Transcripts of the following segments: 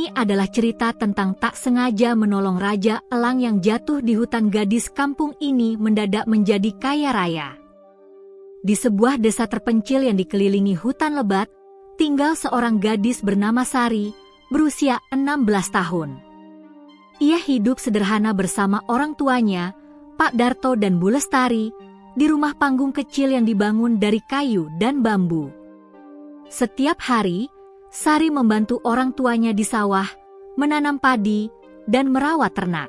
Ini adalah cerita tentang tak sengaja menolong Raja Elang yang jatuh di hutan. Gadis kampung ini mendadak menjadi kaya raya. Di sebuah desa terpencil yang dikelilingi hutan lebat, tinggal seorang gadis bernama Sari, berusia 16 tahun. Ia hidup sederhana bersama orang tuanya, Pak Darto dan Bu Lestari, di rumah panggung kecil yang dibangun dari kayu dan bambu. Setiap hari, Sari membantu orang tuanya di sawah, menanam padi, dan merawat ternak.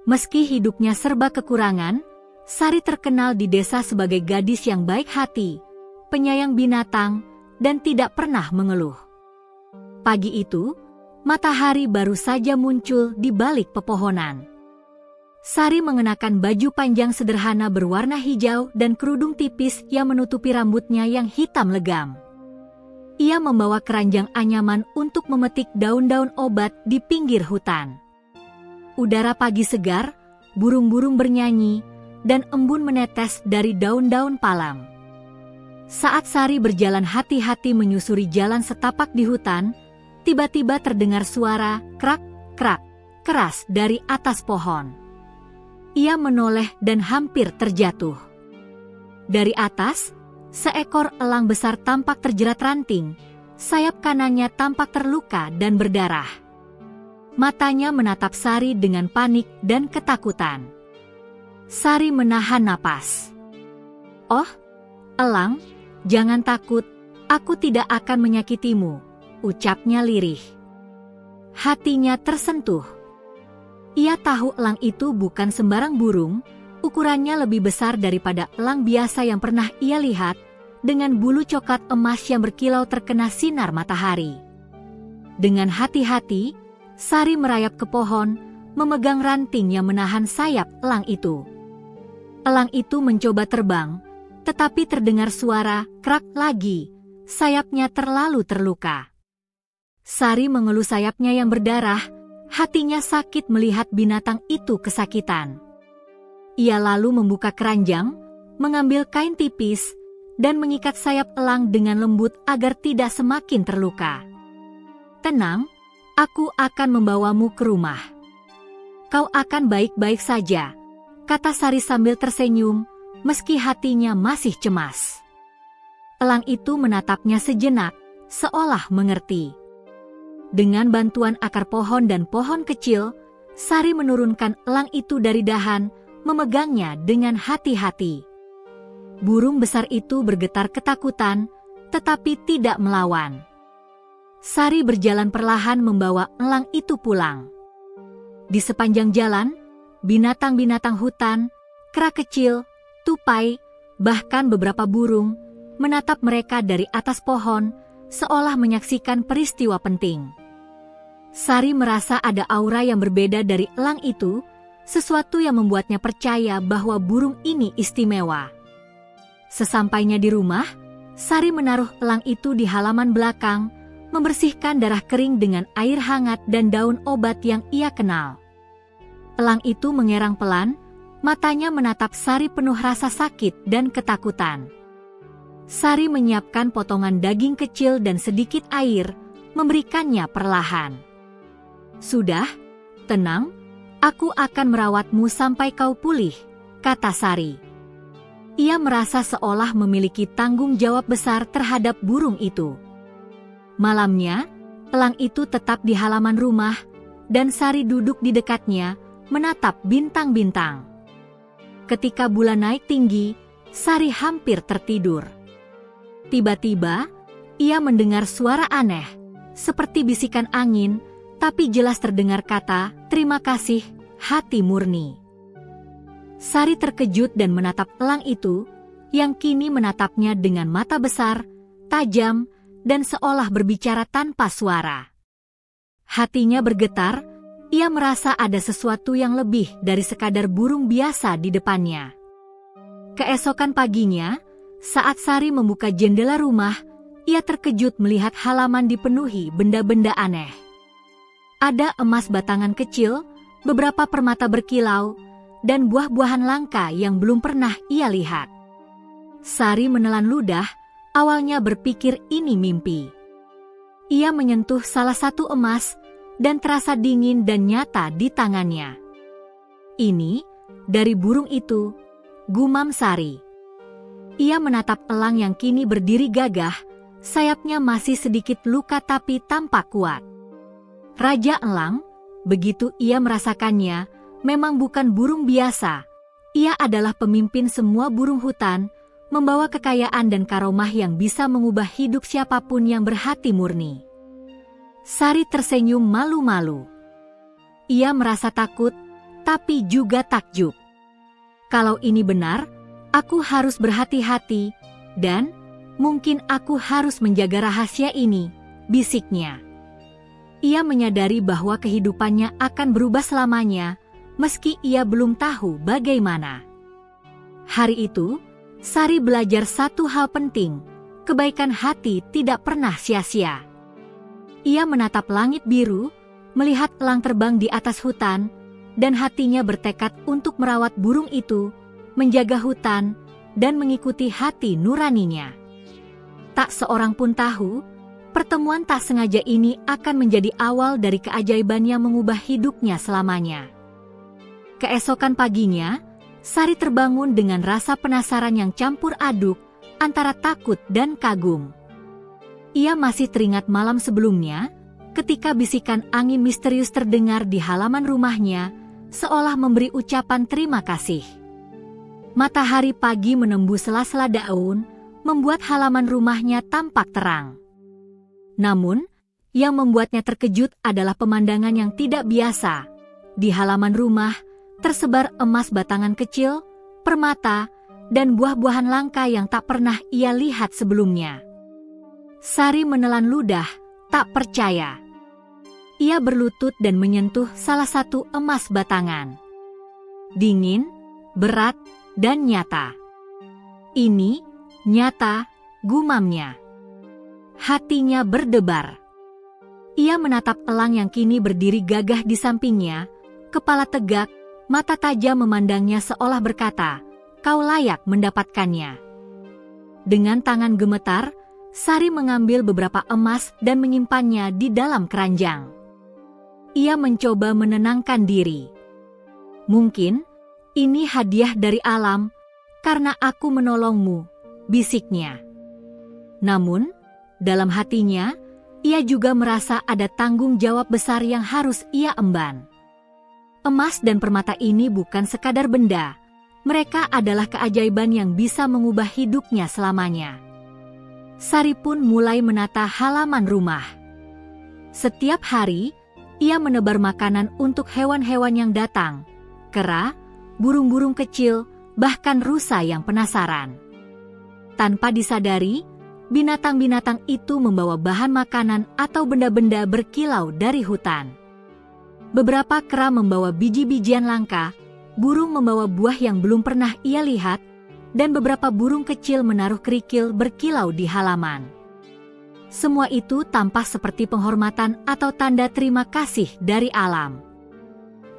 Meski hidupnya serba kekurangan, Sari terkenal di desa sebagai gadis yang baik hati, penyayang binatang, dan tidak pernah mengeluh. Pagi itu, matahari baru saja muncul di balik pepohonan. Sari mengenakan baju panjang sederhana berwarna hijau dan kerudung tipis yang menutupi rambutnya yang hitam legam. Ia membawa keranjang anyaman untuk memetik daun-daun obat di pinggir hutan. Udara pagi segar, burung-burung bernyanyi, dan embun menetes dari daun-daun palam. Saat Sari berjalan hati-hati menyusuri jalan setapak di hutan, tiba-tiba terdengar suara krak-krak keras dari atas pohon. Ia menoleh dan hampir terjatuh. Dari atas, seekor elang besar tampak terjerat ranting, sayap kanannya tampak terluka dan berdarah. Matanya menatap Sari dengan panik dan ketakutan. Sari menahan napas. "Oh, elang, jangan takut, aku tidak akan menyakitimu," ucapnya lirih. Hatinya tersentuh. Ia tahu elang itu bukan sembarang burung, ukurannya lebih besar daripada elang biasa yang pernah ia lihat, dengan bulu coklat emas yang berkilau terkena sinar matahari. Dengan hati-hati, Sari merayap ke pohon, memegang ranting yang menahan sayap elang itu. Elang itu mencoba terbang, tetapi terdengar suara krak lagi, sayapnya terlalu terluka. Sari mengelus sayapnya yang berdarah, hatinya sakit melihat binatang itu kesakitan. Ia lalu membuka keranjang, mengambil kain tipis, dan mengikat sayap elang dengan lembut agar tidak semakin terluka. "Tenang, aku akan membawamu ke rumah. Kau akan baik-baik saja," kata Sari sambil tersenyum, meski hatinya masih cemas. Elang itu menatapnya sejenak, seolah mengerti. Dengan bantuan akar pohon dan pohon kecil, Sari menurunkan elang itu dari dahan, memegangnya dengan hati-hati. Burung besar itu bergetar ketakutan, tetapi tidak melawan. Sari berjalan perlahan membawa elang itu pulang. Di sepanjang jalan, binatang-binatang hutan, kera kecil, tupai, bahkan beberapa burung, menatap mereka dari atas pohon, seolah menyaksikan peristiwa penting. Sari merasa ada aura yang berbeda dari elang itu, sesuatu yang membuatnya percaya bahwa burung ini istimewa. Sesampainya di rumah, Sari menaruh elang itu di halaman belakang, membersihkan darah kering dengan air hangat dan daun obat yang ia kenal. Elang itu mengerang pelan, matanya menatap Sari penuh rasa sakit dan ketakutan. Sari menyiapkan potongan daging kecil dan sedikit air, memberikannya perlahan. "Sudah, tenang, aku akan merawatmu sampai kau pulih," kata Sari. Ia merasa seolah memiliki tanggung jawab besar terhadap burung itu. Malamnya, elang itu tetap di halaman rumah, dan Sari duduk di dekatnya, menatap bintang-bintang. Ketika bulan naik tinggi, Sari hampir tertidur. Tiba-tiba, ia mendengar suara aneh, seperti bisikan angin, tapi jelas terdengar kata, "Terima kasih, hati murni." Sari terkejut dan menatap elang itu, yang kini menatapnya dengan mata besar, tajam, dan seolah berbicara tanpa suara. Hatinya bergetar, ia merasa ada sesuatu yang lebih dari sekadar burung biasa di depannya. Keesokan paginya, saat Sari membuka jendela rumah, ia terkejut melihat halaman dipenuhi benda-benda aneh. Ada emas batangan kecil, beberapa permata berkilau, dan buah-buahan langka yang belum pernah ia lihat. Sari menelan ludah, awalnya berpikir ini mimpi. Ia menyentuh salah satu emas, dan terasa dingin dan nyata di tangannya. "Ini dari burung itu," gumam Sari. Ia menatap elang yang kini berdiri gagah, sayapnya masih sedikit luka tapi tampak kuat. Raja Elang, begitu ia merasakannya, memang bukan burung biasa. Ia adalah pemimpin semua burung hutan, membawa kekayaan dan karomah yang bisa mengubah hidup siapapun yang berhati murni. Sari tersenyum malu-malu. Ia merasa takut, tapi juga takjub. Kalau ini benar, aku harus berhati-hati, dan mungkin aku harus menjaga rahasia ini, bisiknya. Ia menyadari bahwa kehidupannya akan berubah selamanya, meski ia belum tahu bagaimana. Hari itu, Sari belajar satu hal penting, kebaikan hati tidak pernah sia-sia. Ia menatap langit biru, melihat elang terbang di atas hutan, dan hatinya bertekad untuk merawat burung itu, menjaga hutan, dan mengikuti hati nuraninya. Tak seorang pun tahu, pertemuan tak sengaja ini akan menjadi awal dari keajaiban yang mengubah hidupnya selamanya. Keesokan paginya, Sari terbangun dengan rasa penasaran yang campur aduk antara takut dan kagum. Ia masih teringat malam sebelumnya, ketika bisikan angin misterius terdengar di halaman rumahnya, seolah memberi ucapan terima kasih. Matahari pagi menembus sela-sela daun, membuat halaman rumahnya tampak terang. Namun, yang membuatnya terkejut adalah pemandangan yang tidak biasa. Di halaman rumah, tersebar emas batangan kecil, permata, dan buah-buahan langka yang tak pernah ia lihat sebelumnya. Sari menelan ludah, tak percaya. Ia berlutut dan menyentuh salah satu emas batangan. Dingin, berat, dan nyata. "Ini nyata," gumamnya. Hatinya berdebar. Ia menatap elang yang kini berdiri gagah di sampingnya, kepala tegak, mata tajam memandangnya seolah berkata, "Kau layak mendapatkannya." Dengan tangan gemetar, Sari mengambil beberapa emas dan menyimpannya di dalam keranjang. Ia mencoba menenangkan diri. "Mungkin ini hadiah dari alam, karena aku menolongmu," bisiknya. Namun, dalam hatinya, ia juga merasa ada tanggung jawab besar yang harus ia emban. Emas dan permata ini bukan sekadar benda, mereka adalah keajaiban yang bisa mengubah hidupnya selamanya. Sari pun mulai menata halaman rumah. Setiap hari, ia menebar makanan untuk hewan-hewan yang datang, kera, burung-burung kecil, bahkan rusa yang penasaran. Tanpa disadari, binatang-binatang itu membawa bahan makanan atau benda-benda berkilau dari hutan. Beberapa kera membawa biji-bijian langka, burung membawa buah yang belum pernah ia lihat, dan beberapa burung kecil menaruh kerikil berkilau di halaman. Semua itu tampak seperti penghormatan atau tanda terima kasih dari alam.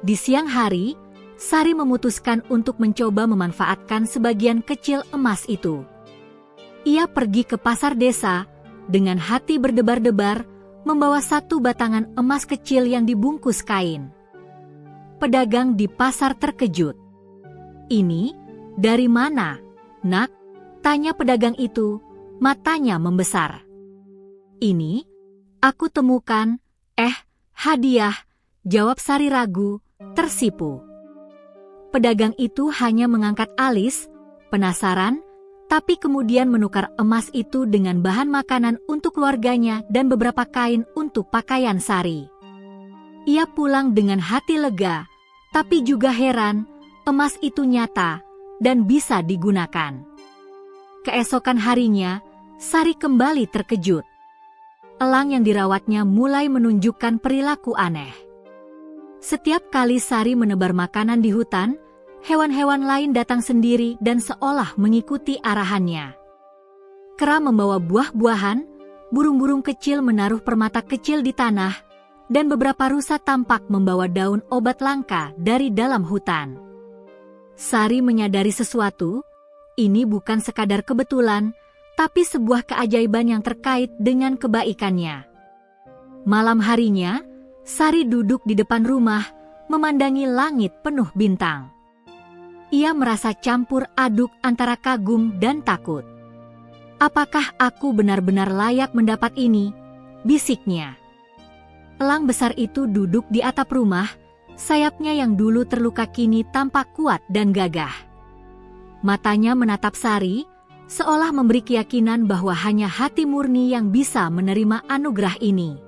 Di siang hari, Sari memutuskan untuk mencoba memanfaatkan sebagian kecil emas itu. Ia pergi ke pasar desa, dengan hati berdebar-debar, membawa satu batangan emas kecil yang dibungkus kain. Pedagang di pasar terkejut. "Ini dari mana, Nak?" tanya pedagang itu, matanya membesar. "Ini, aku temukan, hadiah," jawab Sari ragu, tersipu. Pedagang itu hanya mengangkat alis, penasaran, tapi kemudian menukar emas itu dengan bahan makanan untuk keluarganya dan beberapa kain untuk pakaian Sari. Ia pulang dengan hati lega, tapi juga heran, emas itu nyata dan bisa digunakan. Keesokan harinya, Sari kembali terkejut. Elang yang dirawatnya mulai menunjukkan perilaku aneh. Setiap kali Sari menebar makanan di hutan, hewan-hewan lain datang sendiri dan seolah mengikuti arahannya. Kera membawa buah-buahan, burung-burung kecil menaruh permata kecil di tanah, dan beberapa rusa tampak membawa daun obat langka dari dalam hutan. Sari menyadari sesuatu, ini bukan sekadar kebetulan, tapi sebuah keajaiban yang terkait dengan kebaikannya. Malam harinya, Sari duduk di depan rumah, memandangi langit penuh bintang. Ia merasa campur aduk antara kagum dan takut. "Apakah aku benar-benar layak mendapat ini?" bisiknya. Elang besar itu duduk di atap rumah, sayapnya yang dulu terluka kini tampak kuat dan gagah. Matanya menatap Sari, seolah memberi keyakinan bahwa hanya hati murni yang bisa menerima anugerah ini.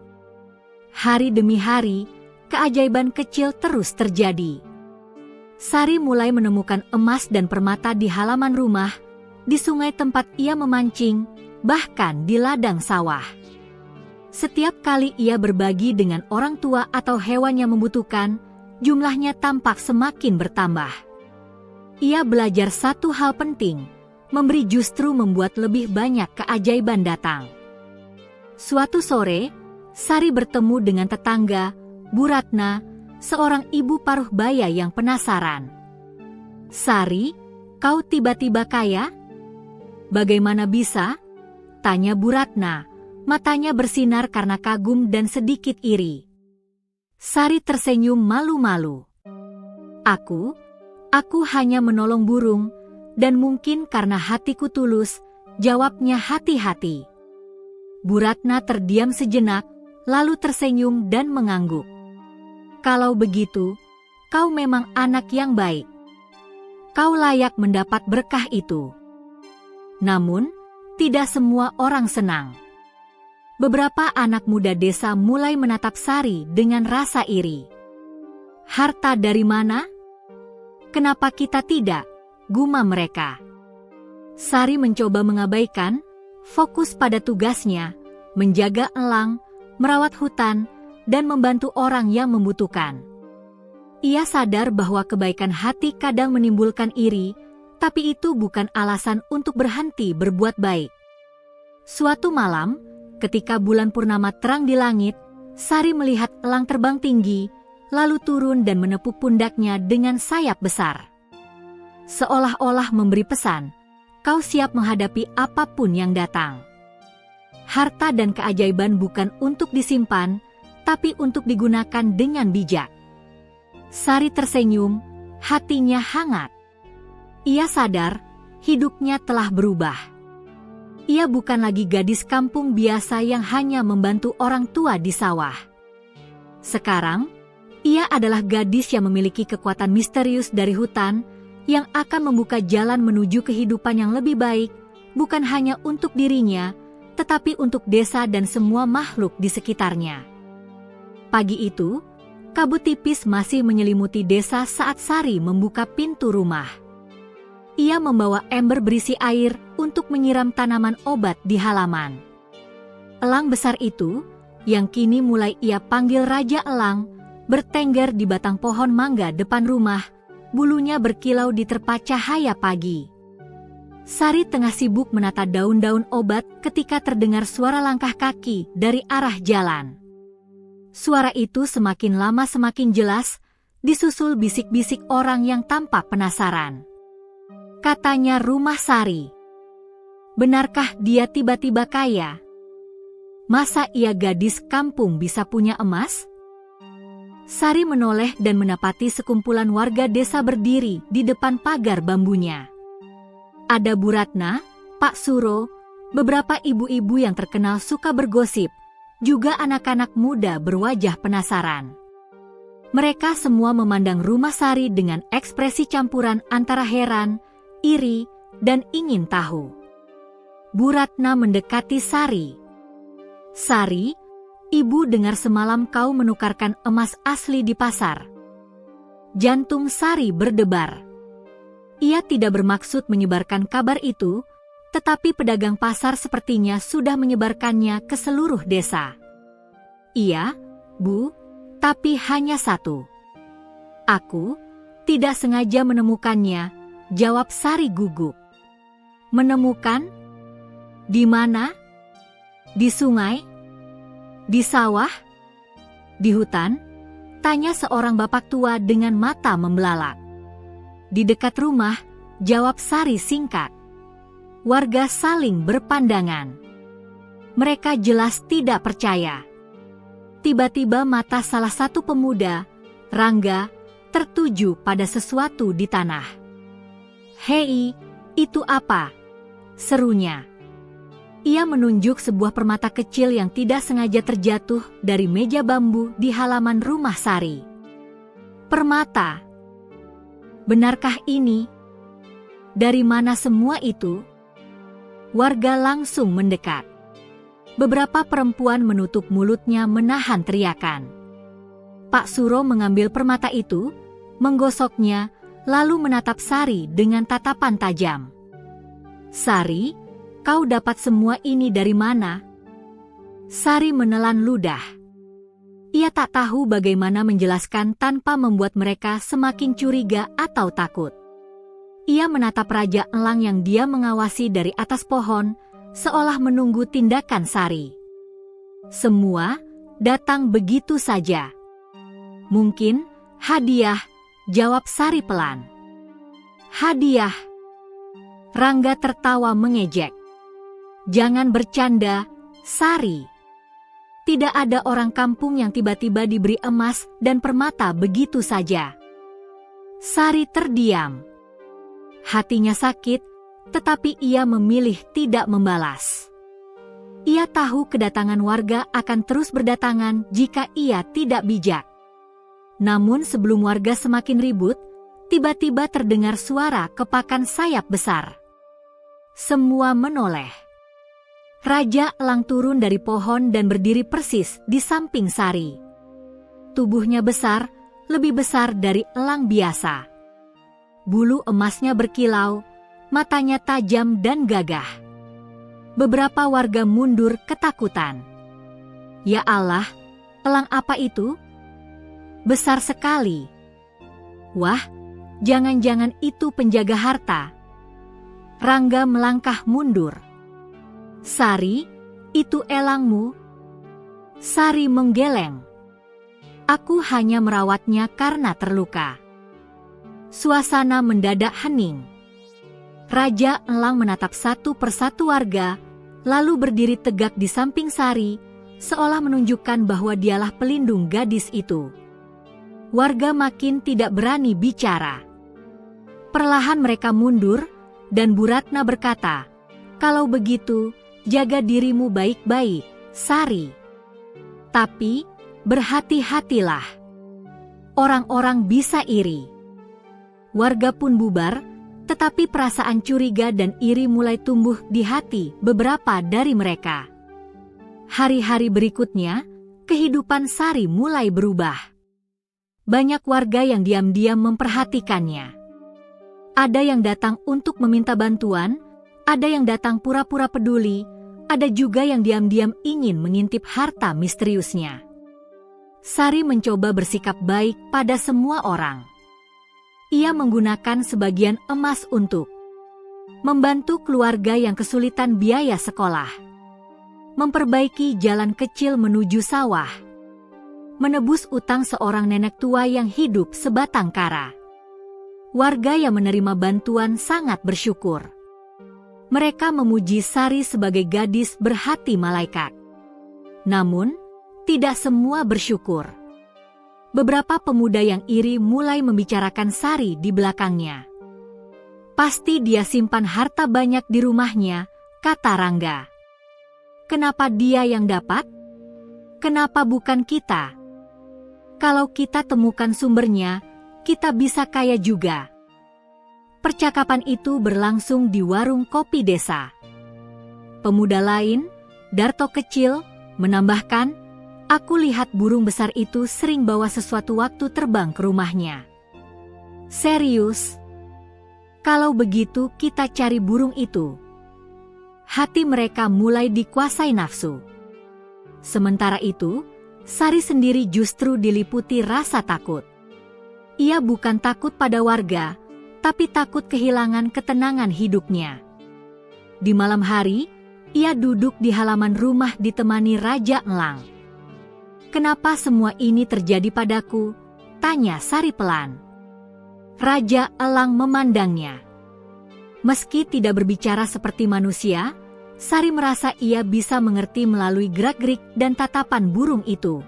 Hari demi hari, keajaiban kecil terus terjadi. Sari mulai menemukan emas dan permata di halaman rumah, di sungai tempat ia memancing, bahkan di ladang sawah. Setiap kali ia berbagi dengan orang tua atau hewan yang membutuhkan, jumlahnya tampak semakin bertambah. Ia belajar satu hal penting, memberi justru membuat lebih banyak keajaiban datang. Suatu sore, Sari bertemu dengan tetangga, Bu Ratna, seorang ibu paruh baya yang penasaran. "Sari, kau tiba-tiba kaya?" "Bagaimana bisa?" tanya Bu Ratna, matanya bersinar karena kagum dan sedikit iri. Sari tersenyum malu-malu. Aku hanya menolong burung, dan mungkin karena hatiku tulus," jawabnya hati-hati. Bu Ratna terdiam sejenak, lalu tersenyum dan mengangguk. "Kalau begitu, kau memang anak yang baik. Kau layak mendapat berkah itu." Namun, tidak semua orang senang. Beberapa anak muda desa mulai menatap Sari dengan rasa iri. "Harta dari mana? Kenapa kita tidak?" gumam mereka. Sari mencoba mengabaikan, fokus pada tugasnya, menjaga elang, merawat hutan, dan membantu orang yang membutuhkan. Ia sadar bahwa kebaikan hati kadang menimbulkan iri, tapi itu bukan alasan untuk berhenti berbuat baik. Suatu malam, ketika bulan purnama terang di langit, Sari melihat elang terbang tinggi, lalu turun dan menepuk pundaknya dengan sayap besar. Seolah-olah memberi pesan, "Kau siap menghadapi apapun yang datang." Harta dan keajaiban bukan untuk disimpan, tapi untuk digunakan dengan bijak. Sari tersenyum, hatinya hangat. Ia sadar, hidupnya telah berubah. Ia bukan lagi gadis kampung biasa yang hanya membantu orang tua di sawah. Sekarang, ia adalah gadis yang memiliki kekuatan misterius dari hutan, yang akan membuka jalan menuju kehidupan yang lebih baik, bukan hanya untuk dirinya, tetapi untuk desa dan semua makhluk di sekitarnya. Pagi itu, kabut tipis masih menyelimuti desa saat Sari membuka pintu rumah. Ia membawa ember berisi air untuk menyiram tanaman obat di halaman. Elang besar itu, yang kini mulai ia panggil Raja Elang, bertengger di batang pohon mangga depan rumah, bulunya berkilau diterpa cahaya pagi. Sari tengah sibuk menata daun-daun obat ketika terdengar suara langkah kaki dari arah jalan. Suara itu semakin lama semakin jelas, disusul bisik-bisik orang yang tampak penasaran. Katanya rumah Sari. Benarkah dia tiba-tiba kaya? Masa ia gadis kampung bisa punya emas? Sari menoleh dan mendapati sekumpulan warga desa berdiri di depan pagar bambunya. Ada Bu Ratna, Pak Suro, beberapa ibu-ibu yang terkenal suka bergosip, juga anak-anak muda berwajah penasaran. Mereka semua memandang rumah Sari dengan ekspresi campuran antara heran, iri, dan ingin tahu. Bu Ratna mendekati Sari. "Sari, ibu dengar semalam kau menukarkan emas asli di pasar." Jantung Sari berdebar. Ia tidak bermaksud menyebarkan kabar itu, tetapi pedagang pasar sepertinya sudah menyebarkannya ke seluruh desa. "Iya, Bu, tapi hanya satu." "Aku tidak sengaja menemukannya," jawab Sari gugup. "Menemukan? Di mana? Di sungai? Di sawah? Di hutan?" tanya seorang bapak tua dengan mata membelalak. "Di dekat rumah," jawab Sari singkat. Warga saling berpandangan. Mereka jelas tidak percaya. Tiba-tiba mata salah satu pemuda, Rangga, tertuju pada sesuatu di tanah. "Hei, itu apa?" serunya. Ia menunjuk sebuah permata kecil yang tidak sengaja terjatuh dari meja bambu di halaman rumah Sari. "Permata? Benarkah ini? Dari mana semua itu?" Warga langsung mendekat. Beberapa perempuan menutup mulutnya menahan teriakan. Pak Suro mengambil permata itu, menggosoknya, lalu menatap Sari dengan tatapan tajam. "Sari, kau dapat semua ini dari mana?" Sari menelan ludah. Ia tak tahu bagaimana menjelaskan tanpa membuat mereka semakin curiga atau takut. Ia menatap Raja Elang yang dia mengawasi dari atas pohon, seolah menunggu tindakan Sari. Semua datang begitu saja. "Mungkin hadiah," jawab Sari pelan. "Hadiah?" Rangga tertawa mengejek. "Jangan bercanda, Sari. Tidak ada orang kampung yang tiba-tiba diberi emas dan permata begitu saja." Sari terdiam. Hatinya sakit, tetapi ia memilih tidak membalas. Ia tahu kedatangan warga akan terus berdatangan jika ia tidak bijak. Namun sebelum warga semakin ribut, tiba-tiba terdengar suara kepakan sayap besar. Semua menoleh. Raja Elang turun dari pohon dan berdiri persis di samping Sari. Tubuhnya besar, lebih besar dari elang biasa. Bulu emasnya berkilau, matanya tajam dan gagah. Beberapa warga mundur ketakutan. "Ya Allah, elang apa itu? Besar sekali. Wah, jangan-jangan itu penjaga harta." Rangga melangkah mundur. "Sari, itu elangmu?" Sari menggeleng. "Aku hanya merawatnya karena terluka." Suasana mendadak hening. Raja Elang menatap satu persatu warga, lalu berdiri tegak di samping Sari, seolah menunjukkan bahwa dialah pelindung gadis itu. Warga makin tidak berani bicara. Perlahan mereka mundur, dan Bu Ratna berkata, "Kalau begitu, jaga dirimu baik-baik, Sari. Tapi, berhati-hatilah. Orang-orang bisa iri." Warga pun bubar, tetapi perasaan curiga dan iri mulai tumbuh di hati beberapa dari mereka. Hari-hari berikutnya, kehidupan Sari mulai berubah. Banyak warga yang diam-diam memperhatikannya. Ada yang datang untuk meminta bantuan, ada yang datang pura-pura peduli, ada juga yang diam-diam ingin mengintip harta misteriusnya. Sari mencoba bersikap baik pada semua orang. Ia menggunakan sebagian emas untuk membantu keluarga yang kesulitan biaya sekolah, memperbaiki jalan kecil menuju sawah, menebus utang seorang nenek tua yang hidup sebatang kara. Warga yang menerima bantuan sangat bersyukur. Mereka memuji Sari sebagai gadis berhati malaikat. Namun, tidak semua bersyukur. Beberapa pemuda yang iri mulai membicarakan Sari di belakangnya. "Pasti dia simpan harta banyak di rumahnya," kata Rangga. "Kenapa dia yang dapat? Kenapa bukan kita? Kalau kita temukan sumbernya, kita bisa kaya juga." Percakapan itu berlangsung di warung kopi desa. Pemuda lain, Darto Kecil, menambahkan, "Aku lihat burung besar itu sering bawa sesuatu waktu terbang ke rumahnya." "Serius? Kalau begitu kita cari burung itu." Hati mereka mulai dikuasai nafsu. Sementara itu, Sari sendiri justru diliputi rasa takut. Ia bukan takut pada warga, tapi takut kehilangan ketenangan hidupnya. Di malam hari, ia duduk di halaman rumah ditemani Raja Elang. "Kenapa semua ini terjadi padaku?" tanya Sari pelan. Raja Elang memandangnya. Meski tidak berbicara seperti manusia, Sari merasa ia bisa mengerti melalui gerak-gerik dan tatapan burung itu.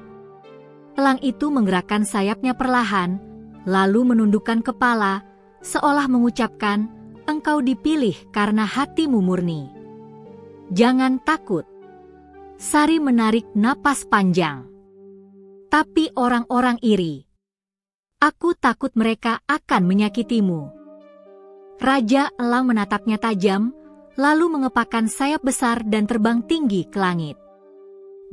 Elang itu menggerakkan sayapnya perlahan, lalu menundukkan kepala, seolah mengucapkan, "Engkau dipilih karena hatimu murni. Jangan takut." Sari menarik napas panjang. "Tapi orang-orang iri. Aku takut mereka akan menyakitimu." Raja Elang menatapnya tajam, lalu mengepakkan sayap besar dan terbang tinggi ke langit.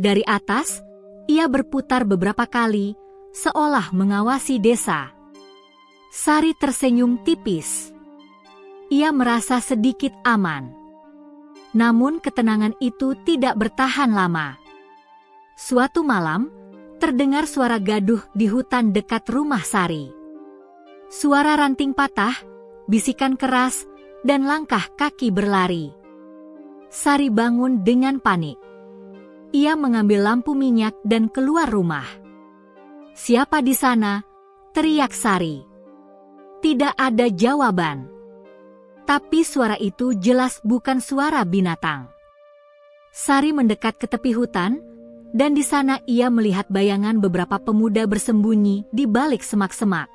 Dari atas, ia berputar beberapa kali, seolah mengawasi desa. Sari tersenyum tipis. Ia merasa sedikit aman. Namun ketenangan itu tidak bertahan lama. Suatu malam, terdengar suara gaduh di hutan dekat rumah Sari. Suara ranting patah, bisikan keras, dan langkah kaki berlari. Sari bangun dengan panik. Ia mengambil lampu minyak dan keluar rumah. "Siapa di sana?" teriak Sari. Tidak ada jawaban. Tapi suara itu jelas bukan suara binatang. Sari mendekat ke tepi hutan, dan di sana ia melihat bayangan beberapa pemuda bersembunyi di balik semak-semak.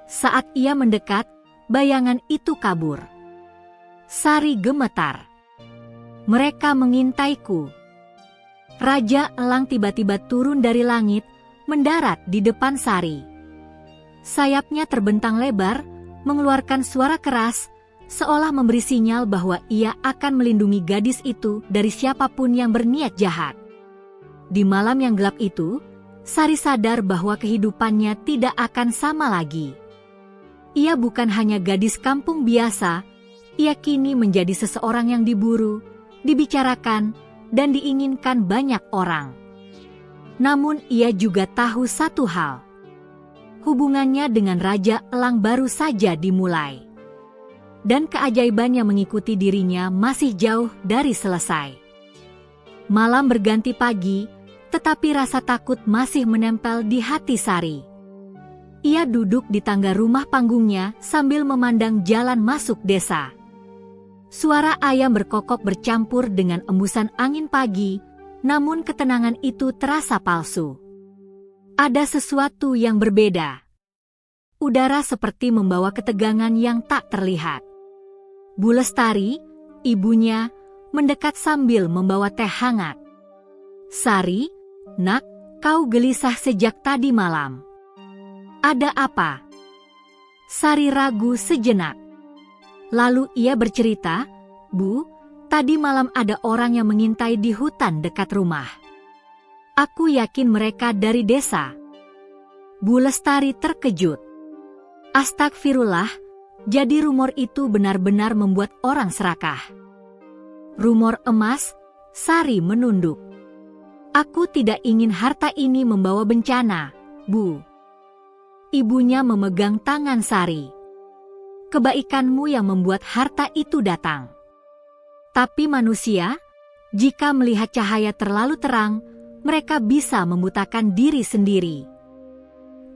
Saat ia mendekat, bayangan itu kabur. Sari gemetar. "Mereka mengintaiku." Raja Elang tiba-tiba turun dari langit, mendarat di depan Sari. Sayapnya terbentang lebar, mengeluarkan suara keras, seolah memberi sinyal bahwa ia akan melindungi gadis itu dari siapapun yang berniat jahat. Di malam yang gelap itu, Sari sadar bahwa kehidupannya tidak akan sama lagi. Ia bukan hanya gadis kampung biasa, ia kini menjadi seseorang yang diburu, dibicarakan, dan diinginkan banyak orang. Namun ia juga tahu satu hal. Hubungannya dengan Raja Elang baru saja dimulai. Dan keajaiban yang mengikuti dirinya masih jauh dari selesai. Malam berganti pagi, tetapi rasa takut masih menempel di hati Sari. Ia duduk di tangga rumah panggungnya sambil memandang jalan masuk desa. Suara ayam berkokok bercampur dengan embusan angin pagi, namun ketenangan itu terasa palsu. Ada sesuatu yang berbeda. Udara seperti membawa ketegangan yang tak terlihat. Bu Lestari, ibunya, mendekat sambil membawa teh hangat. "Sari, nak, kau gelisah sejak tadi malam. Ada apa?" Sari ragu sejenak. Lalu ia bercerita, "Bu, tadi malam ada orang yang mengintai di hutan dekat rumah. Aku yakin mereka dari desa." Bu Lestari terkejut. Astagfirullah, jadi rumor itu benar-benar membuat orang serakah. "Rumor emas?" Sari menunduk. "Aku tidak ingin harta ini membawa bencana, Bu." Ibunya memegang tangan Sari. "Kebaikanmu yang membuat harta itu datang. Tapi manusia, jika melihat cahaya terlalu terang, mereka bisa membutakan diri sendiri."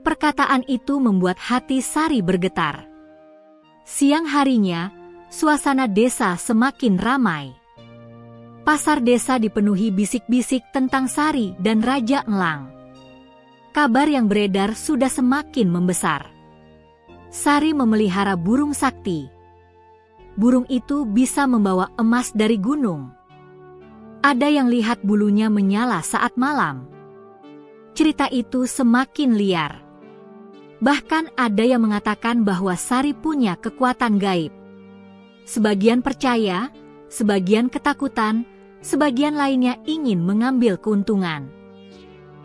Perkataan itu membuat hati Sari bergetar. Siang harinya, suasana desa semakin ramai. Pasar desa dipenuhi bisik-bisik tentang Sari dan Raja Elang. Kabar yang beredar sudah semakin membesar. Sari memelihara burung sakti. Burung itu bisa membawa emas dari gunung. Ada yang lihat bulunya menyala saat malam. Cerita itu semakin liar. Bahkan ada yang mengatakan bahwa Sari punya kekuatan gaib. Sebagian percaya, sebagian ketakutan, sebagian lainnya ingin mengambil keuntungan.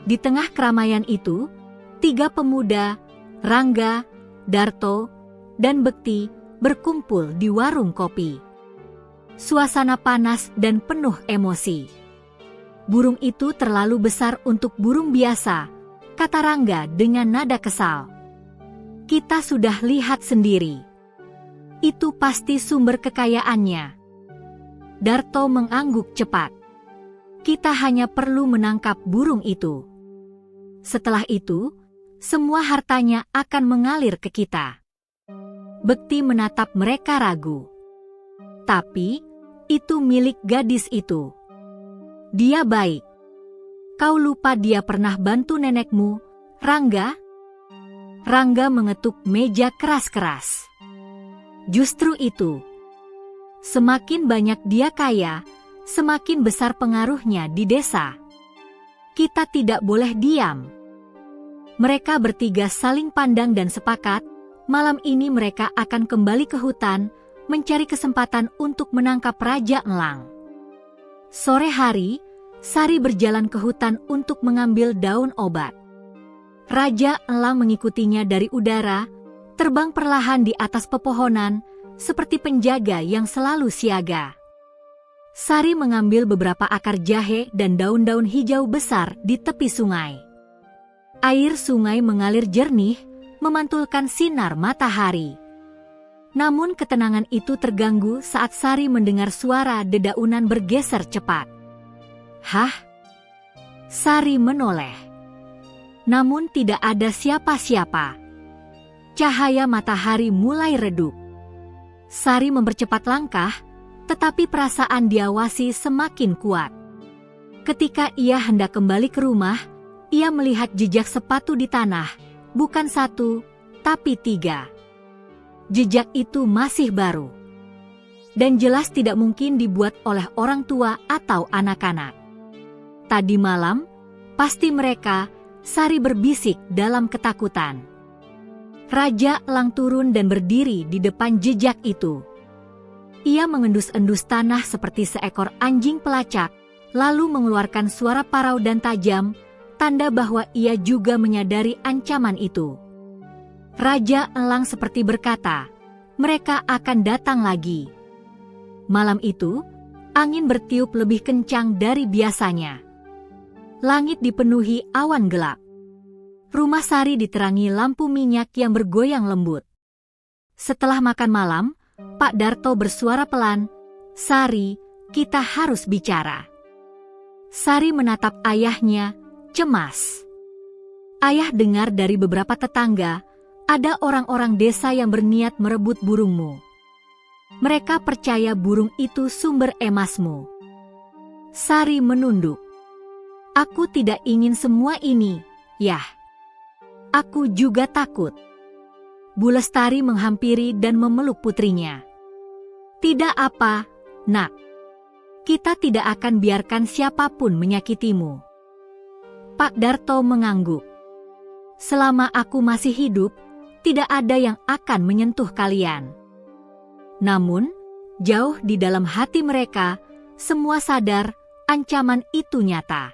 Di tengah keramaian itu, 3 pemuda, Rangga, Darto, dan Bekti, berkumpul di warung kopi. Suasana panas dan penuh emosi. "Burung itu terlalu besar untuk burung biasa," kata Rangga dengan nada kesal. "Kita sudah lihat sendiri. Itu pasti sumber kekayaannya." Darto mengangguk cepat. "Kita hanya perlu menangkap burung itu. Setelah itu, semua hartanya akan mengalir ke kita." Bekti menatap mereka ragu. "Tapi, itu milik gadis itu. Dia baik. Kau lupa dia pernah bantu nenekmu, Rangga? Rangga mengetuk meja keras-keras. Justru itu. Semakin banyak dia kaya, semakin besar pengaruhnya di desa. Kita tidak boleh diam. Mereka bertiga saling pandang dan sepakat, malam ini mereka akan kembali ke hutan, mencari kesempatan untuk menangkap Raja Elang. Sore hari, Sari berjalan ke hutan untuk mengambil daun obat. Raja Elang mengikutinya dari udara, terbang perlahan di atas pepohonan, seperti penjaga yang selalu siaga. Sari mengambil beberapa akar jahe dan daun-daun hijau besar di tepi sungai. Air sungai mengalir jernih, memantulkan sinar matahari. Namun ketenangan itu terganggu saat Sari mendengar suara dedaunan bergeser cepat. Hah? Sari menoleh. Namun tidak ada siapa-siapa. Cahaya matahari mulai redup. Sari mempercepat langkah, tetapi perasaan diawasi semakin kuat. Ketika ia hendak kembali ke rumah, ia melihat jejak sepatu di tanah, bukan 1, tapi 3. Jejak itu masih baru. Dan jelas tidak mungkin dibuat oleh orang tua atau anak-anak. Tadi malam, pasti mereka, Sari berbisik dalam ketakutan. Raja Elang turun dan berdiri di depan jejak itu. Ia mengendus-endus tanah seperti seekor anjing pelacak, lalu mengeluarkan suara parau dan tajam, tanda bahwa ia juga menyadari ancaman itu. Raja Elang seperti berkata, mereka akan datang lagi. Malam itu, angin bertiup lebih kencang dari biasanya. Langit dipenuhi awan gelap. Rumah Sari diterangi lampu minyak yang bergoyang lembut. Setelah makan malam, Pak Darto bersuara pelan, "Sari, kita harus bicara." Sari menatap ayahnya, cemas. Ayah dengar dari beberapa tetangga, ada orang-orang desa yang berniat merebut burungmu. Mereka percaya burung itu sumber emasmu. Sari menunduk. Aku tidak ingin semua ini, Yah. Aku juga takut. Bu Lestari menghampiri dan memeluk putrinya. Tidak apa, Nak. Kita tidak akan biarkan siapapun menyakitimu. Pak Darto mengangguk. Selama aku masih hidup, tidak ada yang akan menyentuh kalian. Namun, jauh di dalam hati mereka, semua sadar ancaman itu nyata.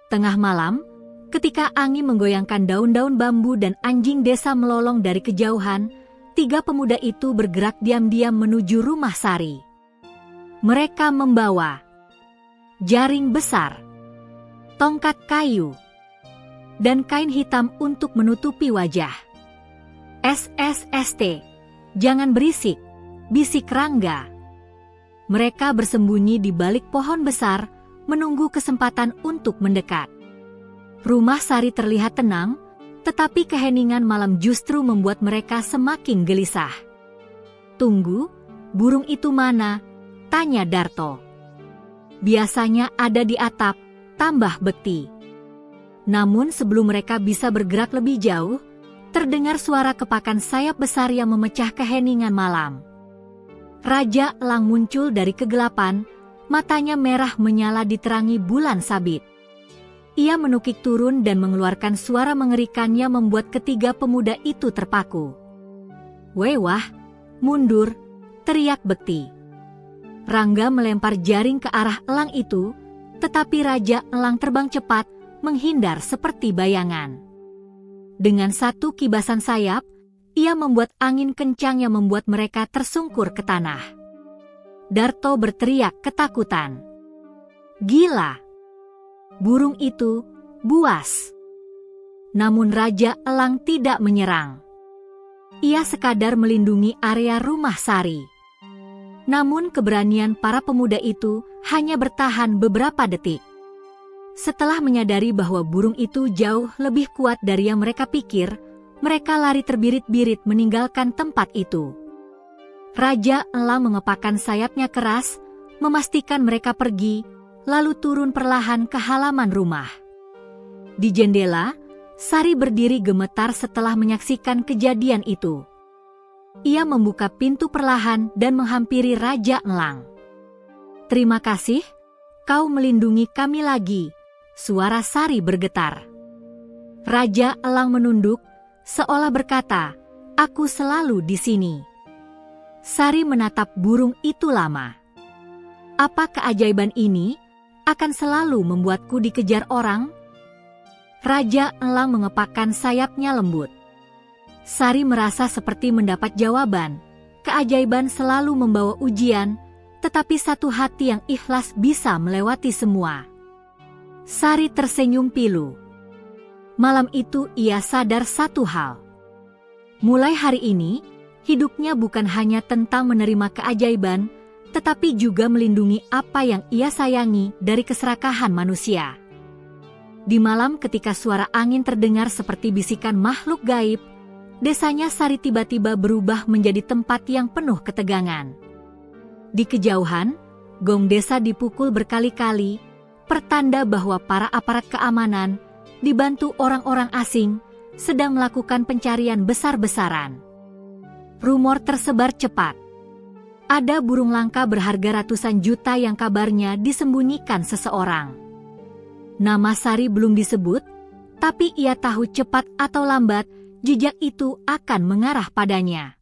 Tengah malam, ketika angin menggoyangkan daun-daun bambu dan anjing desa melolong dari kejauhan, 3 pemuda itu bergerak diam-diam menuju rumah Sari. Mereka membawa jaring besar, tongkat kayu, dan kain hitam untuk menutupi wajah. SSST, jangan berisik, bisik Rangga. Mereka bersembunyi di balik pohon besar, menunggu kesempatan untuk mendekat. Rumah Sari terlihat tenang, tetapi keheningan malam justru membuat mereka semakin gelisah. Tunggu, burung itu mana? Tanya Darto. Biasanya ada di atap, tambah bekti. Namun sebelum mereka bisa bergerak lebih jauh, terdengar suara kepakan sayap besar yang memecah keheningan malam. Raja Elang muncul dari kegelapan, matanya merah menyala diterangi bulan sabit. Ia menukik turun dan mengeluarkan suara mengerikan yang membuat ketiga pemuda itu terpaku. Wewah, mundur, teriak bekti. Rangga melempar jaring ke arah elang itu, tetapi Raja Elang terbang cepat, menghindar seperti bayangan. Dengan satu kibasan sayap, ia membuat angin kencang yang membuat mereka tersungkur ke tanah. Darto berteriak ketakutan. Gila! Burung itu buas. Namun Raja Elang tidak menyerang. Ia sekadar melindungi area rumah Sari. Namun keberanian para pemuda itu hanya bertahan beberapa detik. Setelah menyadari bahwa burung itu jauh lebih kuat dari yang mereka pikir, mereka lari terbirit-birit meninggalkan tempat itu. Raja Elang mengepakkan sayapnya keras, memastikan mereka pergi, lalu turun perlahan ke halaman rumah. Di jendela, Sari berdiri gemetar setelah menyaksikan kejadian itu. Ia membuka pintu perlahan dan menghampiri Raja Elang. "Terima kasih, kau melindungi kami lagi," suara Sari bergetar. Raja Elang menunduk, seolah berkata, "Aku selalu di sini." Sari menatap burung itu lama. Apa keajaiban ini akan selalu membuatku dikejar orang? Raja Elang mengepakkan sayapnya lembut. Sari merasa seperti mendapat jawaban. Keajaiban selalu membawa ujian, tetapi satu hati yang ikhlas bisa melewati semua. Sari tersenyum pilu. Malam itu ia sadar satu hal. Mulai hari ini, hidupnya bukan hanya tentang menerima keajaiban, tetapi juga melindungi apa yang ia sayangi dari keserakahan manusia. Di malam ketika suara angin terdengar seperti bisikan makhluk gaib, desanya Sari tiba-tiba berubah menjadi tempat yang penuh ketegangan. Di kejauhan, gong desa dipukul berkali-kali, pertanda bahwa para aparat keamanan, dibantu orang-orang asing, sedang melakukan pencarian besar-besaran. Rumor tersebar cepat. Ada burung langka berharga ratusan juta yang kabarnya disembunyikan seseorang. Nama Sari belum disebut, tapi ia tahu cepat atau lambat jejak itu akan mengarah padanya.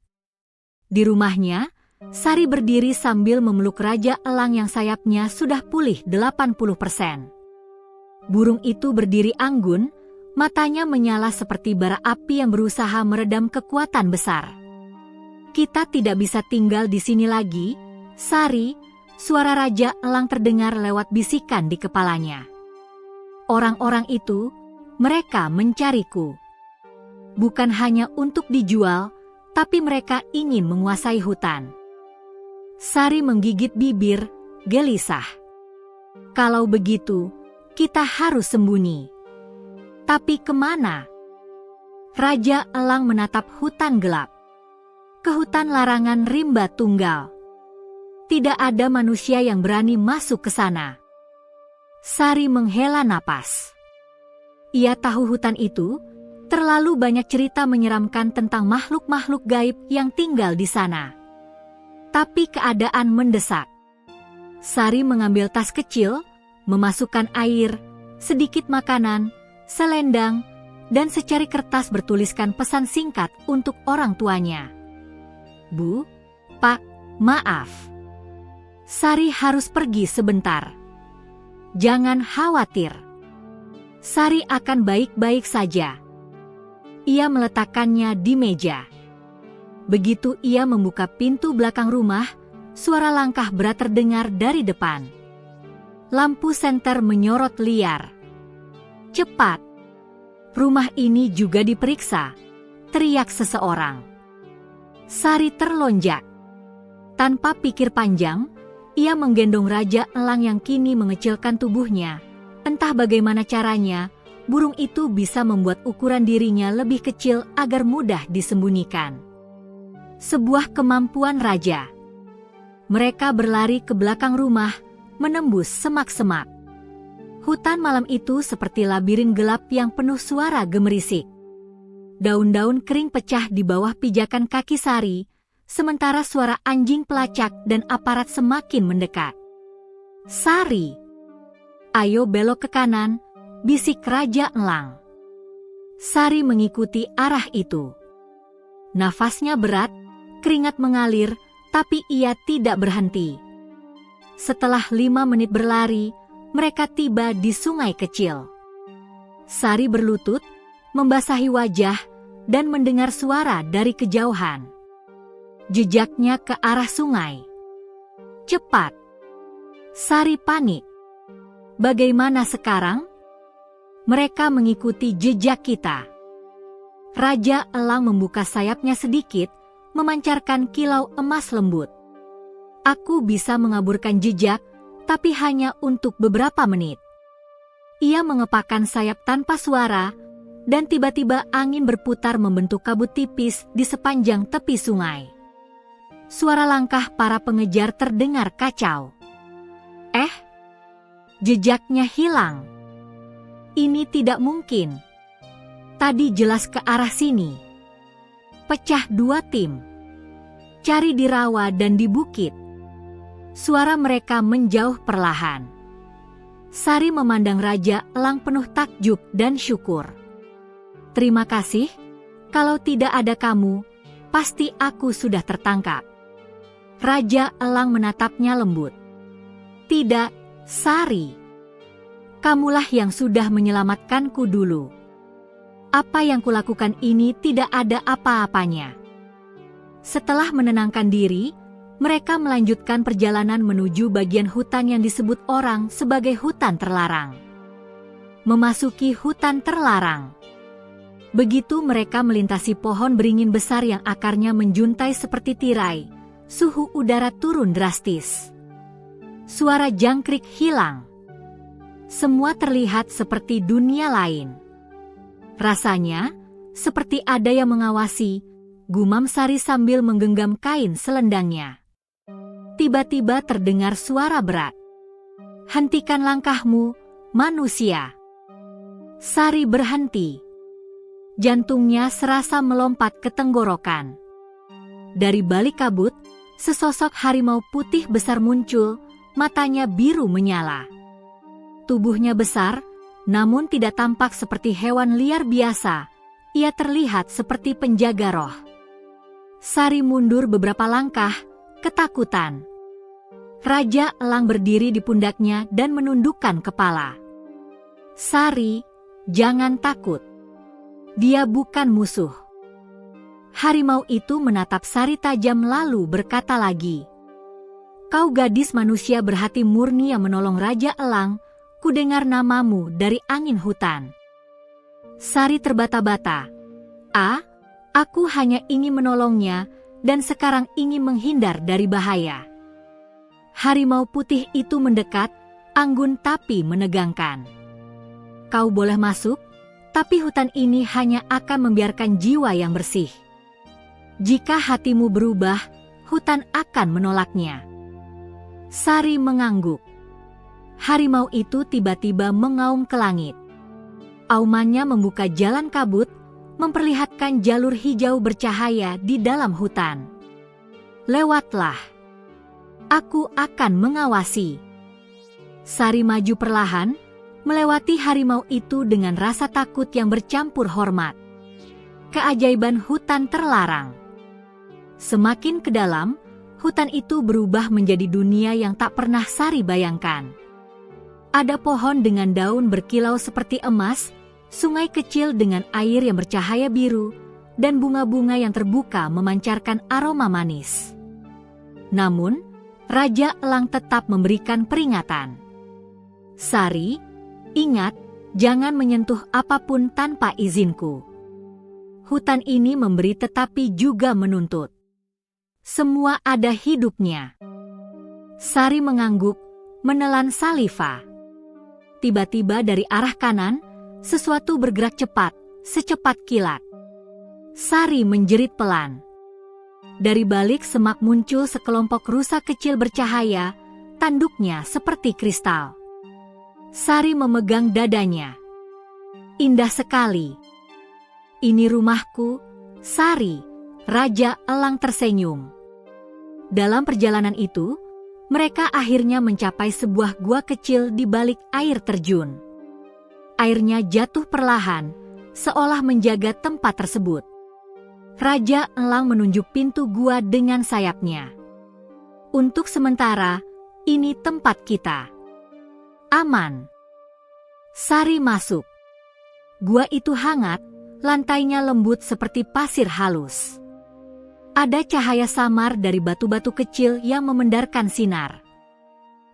Di rumahnya, Sari berdiri sambil memeluk Raja Elang yang sayapnya sudah pulih 80%. Burung itu berdiri anggun, matanya menyala seperti bara api yang berusaha meredam kekuatan besar. "Kita tidak bisa tinggal di sini lagi, Sari," suara Raja Elang terdengar lewat bisikan di kepalanya. "Orang-orang itu, mereka mencariku. Bukan hanya untuk dijual, tapi mereka ingin menguasai hutan." Sari menggigit bibir, gelisah. "Kalau begitu, kita harus sembunyi. Tapi kemana?" Raja Elang menatap hutan gelap. Ke hutan larangan rimba tunggal. Tidak ada manusia yang berani masuk ke sana. Sari menghela napas. Ia tahu hutan itu, terlalu banyak cerita menyeramkan tentang makhluk-makhluk gaib yang tinggal di sana. Tapi keadaan mendesak. Sari mengambil tas kecil, memasukkan air, sedikit makanan, selendang, dan secari kertas bertuliskan pesan singkat untuk orang tuanya. "Bu, Pak, maaf. Sari harus pergi sebentar. Jangan khawatir. Sari akan baik-baik saja." Ia meletakkannya di meja. Begitu ia membuka pintu belakang rumah, suara langkah berat terdengar dari depan. Lampu senter menyorot liar. "Cepat! Rumah ini juga diperiksa," teriak seseorang. Sari terlonjak. Tanpa pikir panjang, ia menggendong Raja Elang yang kini mengecilkan tubuhnya. Entah bagaimana caranya, burung itu bisa membuat ukuran dirinya lebih kecil agar mudah disembunyikan. Sebuah kemampuan raja. Mereka berlari ke belakang rumah, menembus semak-semak. Hutan malam itu seperti labirin gelap yang penuh suara gemerisik. Daun-daun kering pecah di bawah pijakan kaki Sari, sementara suara anjing pelacak dan aparat semakin mendekat. "Sari, ayo belok ke kanan," bisik Raja Elang. Sari mengikuti arah itu. Nafasnya berat, keringat mengalir, tapi ia tidak berhenti. Setelah 5 menit berlari, mereka tiba di sungai kecil. Sari berlutut, membasahi wajah, dan mendengar suara dari kejauhan. Jejaknya ke arah sungai. "Cepat!" Sari panik. "Bagaimana sekarang? Mereka mengikuti jejak kita." Raja Elang membuka sayapnya sedikit, memancarkan kilau emas lembut. "Aku bisa mengaburkan jejak, tapi hanya untuk beberapa menit." Ia mengepakkan sayap tanpa suara, dan tiba-tiba angin berputar membentuk kabut tipis di sepanjang tepi sungai. Suara langkah para pengejar terdengar kacau. Jejaknya hilang. Ini tidak mungkin. Tadi jelas ke arah sini. Pecah 2 tim. Cari di rawa dan di bukit. Suara mereka menjauh perlahan. Sari memandang Raja Elang penuh takjub dan syukur. Terima kasih, kalau tidak ada kamu, pasti aku sudah tertangkap. Raja Elang menatapnya lembut. Tidak, Sari. Kamulah yang sudah menyelamatkanku dulu. Apa yang kulakukan ini tidak ada apa-apanya. Setelah menenangkan diri, mereka melanjutkan perjalanan menuju bagian hutan yang disebut orang sebagai hutan terlarang. Memasuki hutan terlarang. Begitu mereka melintasi pohon beringin besar yang akarnya menjuntai seperti tirai, suhu udara turun drastis. Suara jangkrik hilang. Semua terlihat seperti dunia lain. Rasanya seperti ada yang mengawasi, gumam Sari sambil menggenggam kain selendangnya. Tiba-tiba terdengar suara berat. Hentikan langkahmu, manusia. Sari berhenti. Jantungnya serasa melompat ke tenggorokan. Dari balik kabut, sesosok harimau putih besar muncul, matanya biru menyala. Tubuhnya besar, namun tidak tampak seperti hewan liar biasa. Ia terlihat seperti penjaga roh. Sari mundur beberapa langkah, ketakutan. Raja Elang berdiri di pundaknya dan menundukkan kepala. Sari, jangan takut. Dia bukan musuh. Harimau itu menatap Sari tajam lalu berkata lagi, "Kau gadis manusia berhati murni yang menolong Raja Elang, kudengar namamu dari angin hutan." Sari terbata-bata. Aku hanya ingin menolongnya dan sekarang ingin menghindar dari bahaya." Harimau putih itu mendekat, anggun tapi menegangkan. "Kau boleh masuk, tapi hutan ini hanya akan membiarkan jiwa yang bersih. Jika hatimu berubah, hutan akan menolaknya." Sari mengangguk. Harimau itu tiba-tiba mengaum ke langit. Aumannya membuka jalan kabut, memperlihatkan jalur hijau bercahaya di dalam hutan. "Lewatlah. Aku akan mengawasi." Sari maju perlahan, melewati harimau itu dengan rasa takut yang bercampur hormat. Keajaiban hutan terlarang. Semakin ke dalam, hutan itu berubah menjadi dunia yang tak pernah Sari bayangkan. Ada pohon dengan daun berkilau seperti emas, sungai kecil dengan air yang bercahaya biru, dan bunga-bunga yang terbuka memancarkan aroma manis. Namun, Raja Elang tetap memberikan peringatan. "Sari, ingat, jangan menyentuh apapun tanpa izinku. Hutan ini memberi tetapi juga menuntut. Semua ada hidupnya." Sari mengangguk, menelan saliva. Tiba-tiba dari arah kanan, sesuatu bergerak cepat, secepat kilat. Sari menjerit pelan. Dari balik semak muncul sekelompok rusa kecil bercahaya, tanduknya seperti kristal. Sari memegang dadanya. "Indah sekali. Ini rumahku, Sari," Raja Elang tersenyum. Dalam perjalanan itu, mereka akhirnya mencapai sebuah gua kecil di balik air terjun. Airnya jatuh perlahan, seolah menjaga tempat tersebut. Raja Elang menunjuk pintu gua dengan sayapnya. "Untuk sementara, ini tempat kita. Aman." Sari masuk. Gua itu hangat, lantainya lembut seperti pasir halus. Ada cahaya samar dari batu-batu kecil yang memendarkan sinar.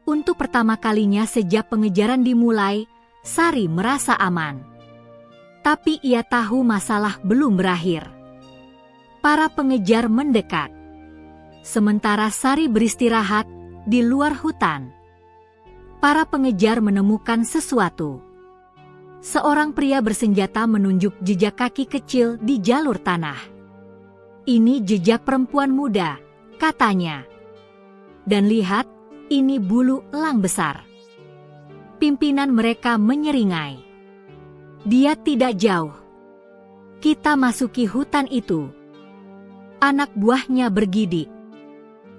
Untuk pertama kalinya sejak pengejaran dimulai, Sari merasa aman. Tapi ia tahu masalah belum berakhir. Para pengejar mendekat. Sementara Sari beristirahat di luar hutan, para pengejar menemukan sesuatu. Seorang pria bersenjata menunjuk jejak kaki kecil di jalur tanah. "Ini jejak perempuan muda," katanya. "Dan lihat, ini bulu elang besar." Pimpinan mereka menyeringai. Dia tidak jauh. Kita masuki hutan itu. Anak buahnya bergidik.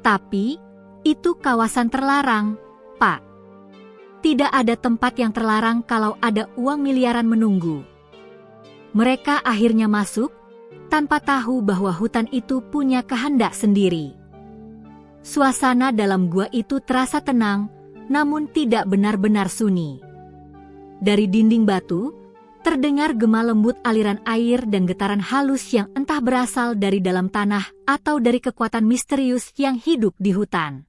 Tapi, itu kawasan terlarang, Pak. Tidak ada tempat yang terlarang kalau ada uang miliaran menunggu. Mereka akhirnya masuk, tanpa tahu bahwa hutan itu punya kehendak sendiri. Suasana dalam gua itu terasa tenang, namun tidak benar-benar sunyi. Dari dinding batu, terdengar gema lembut aliran air dan getaran halus yang entah berasal dari dalam tanah atau dari kekuatan misterius yang hidup di hutan.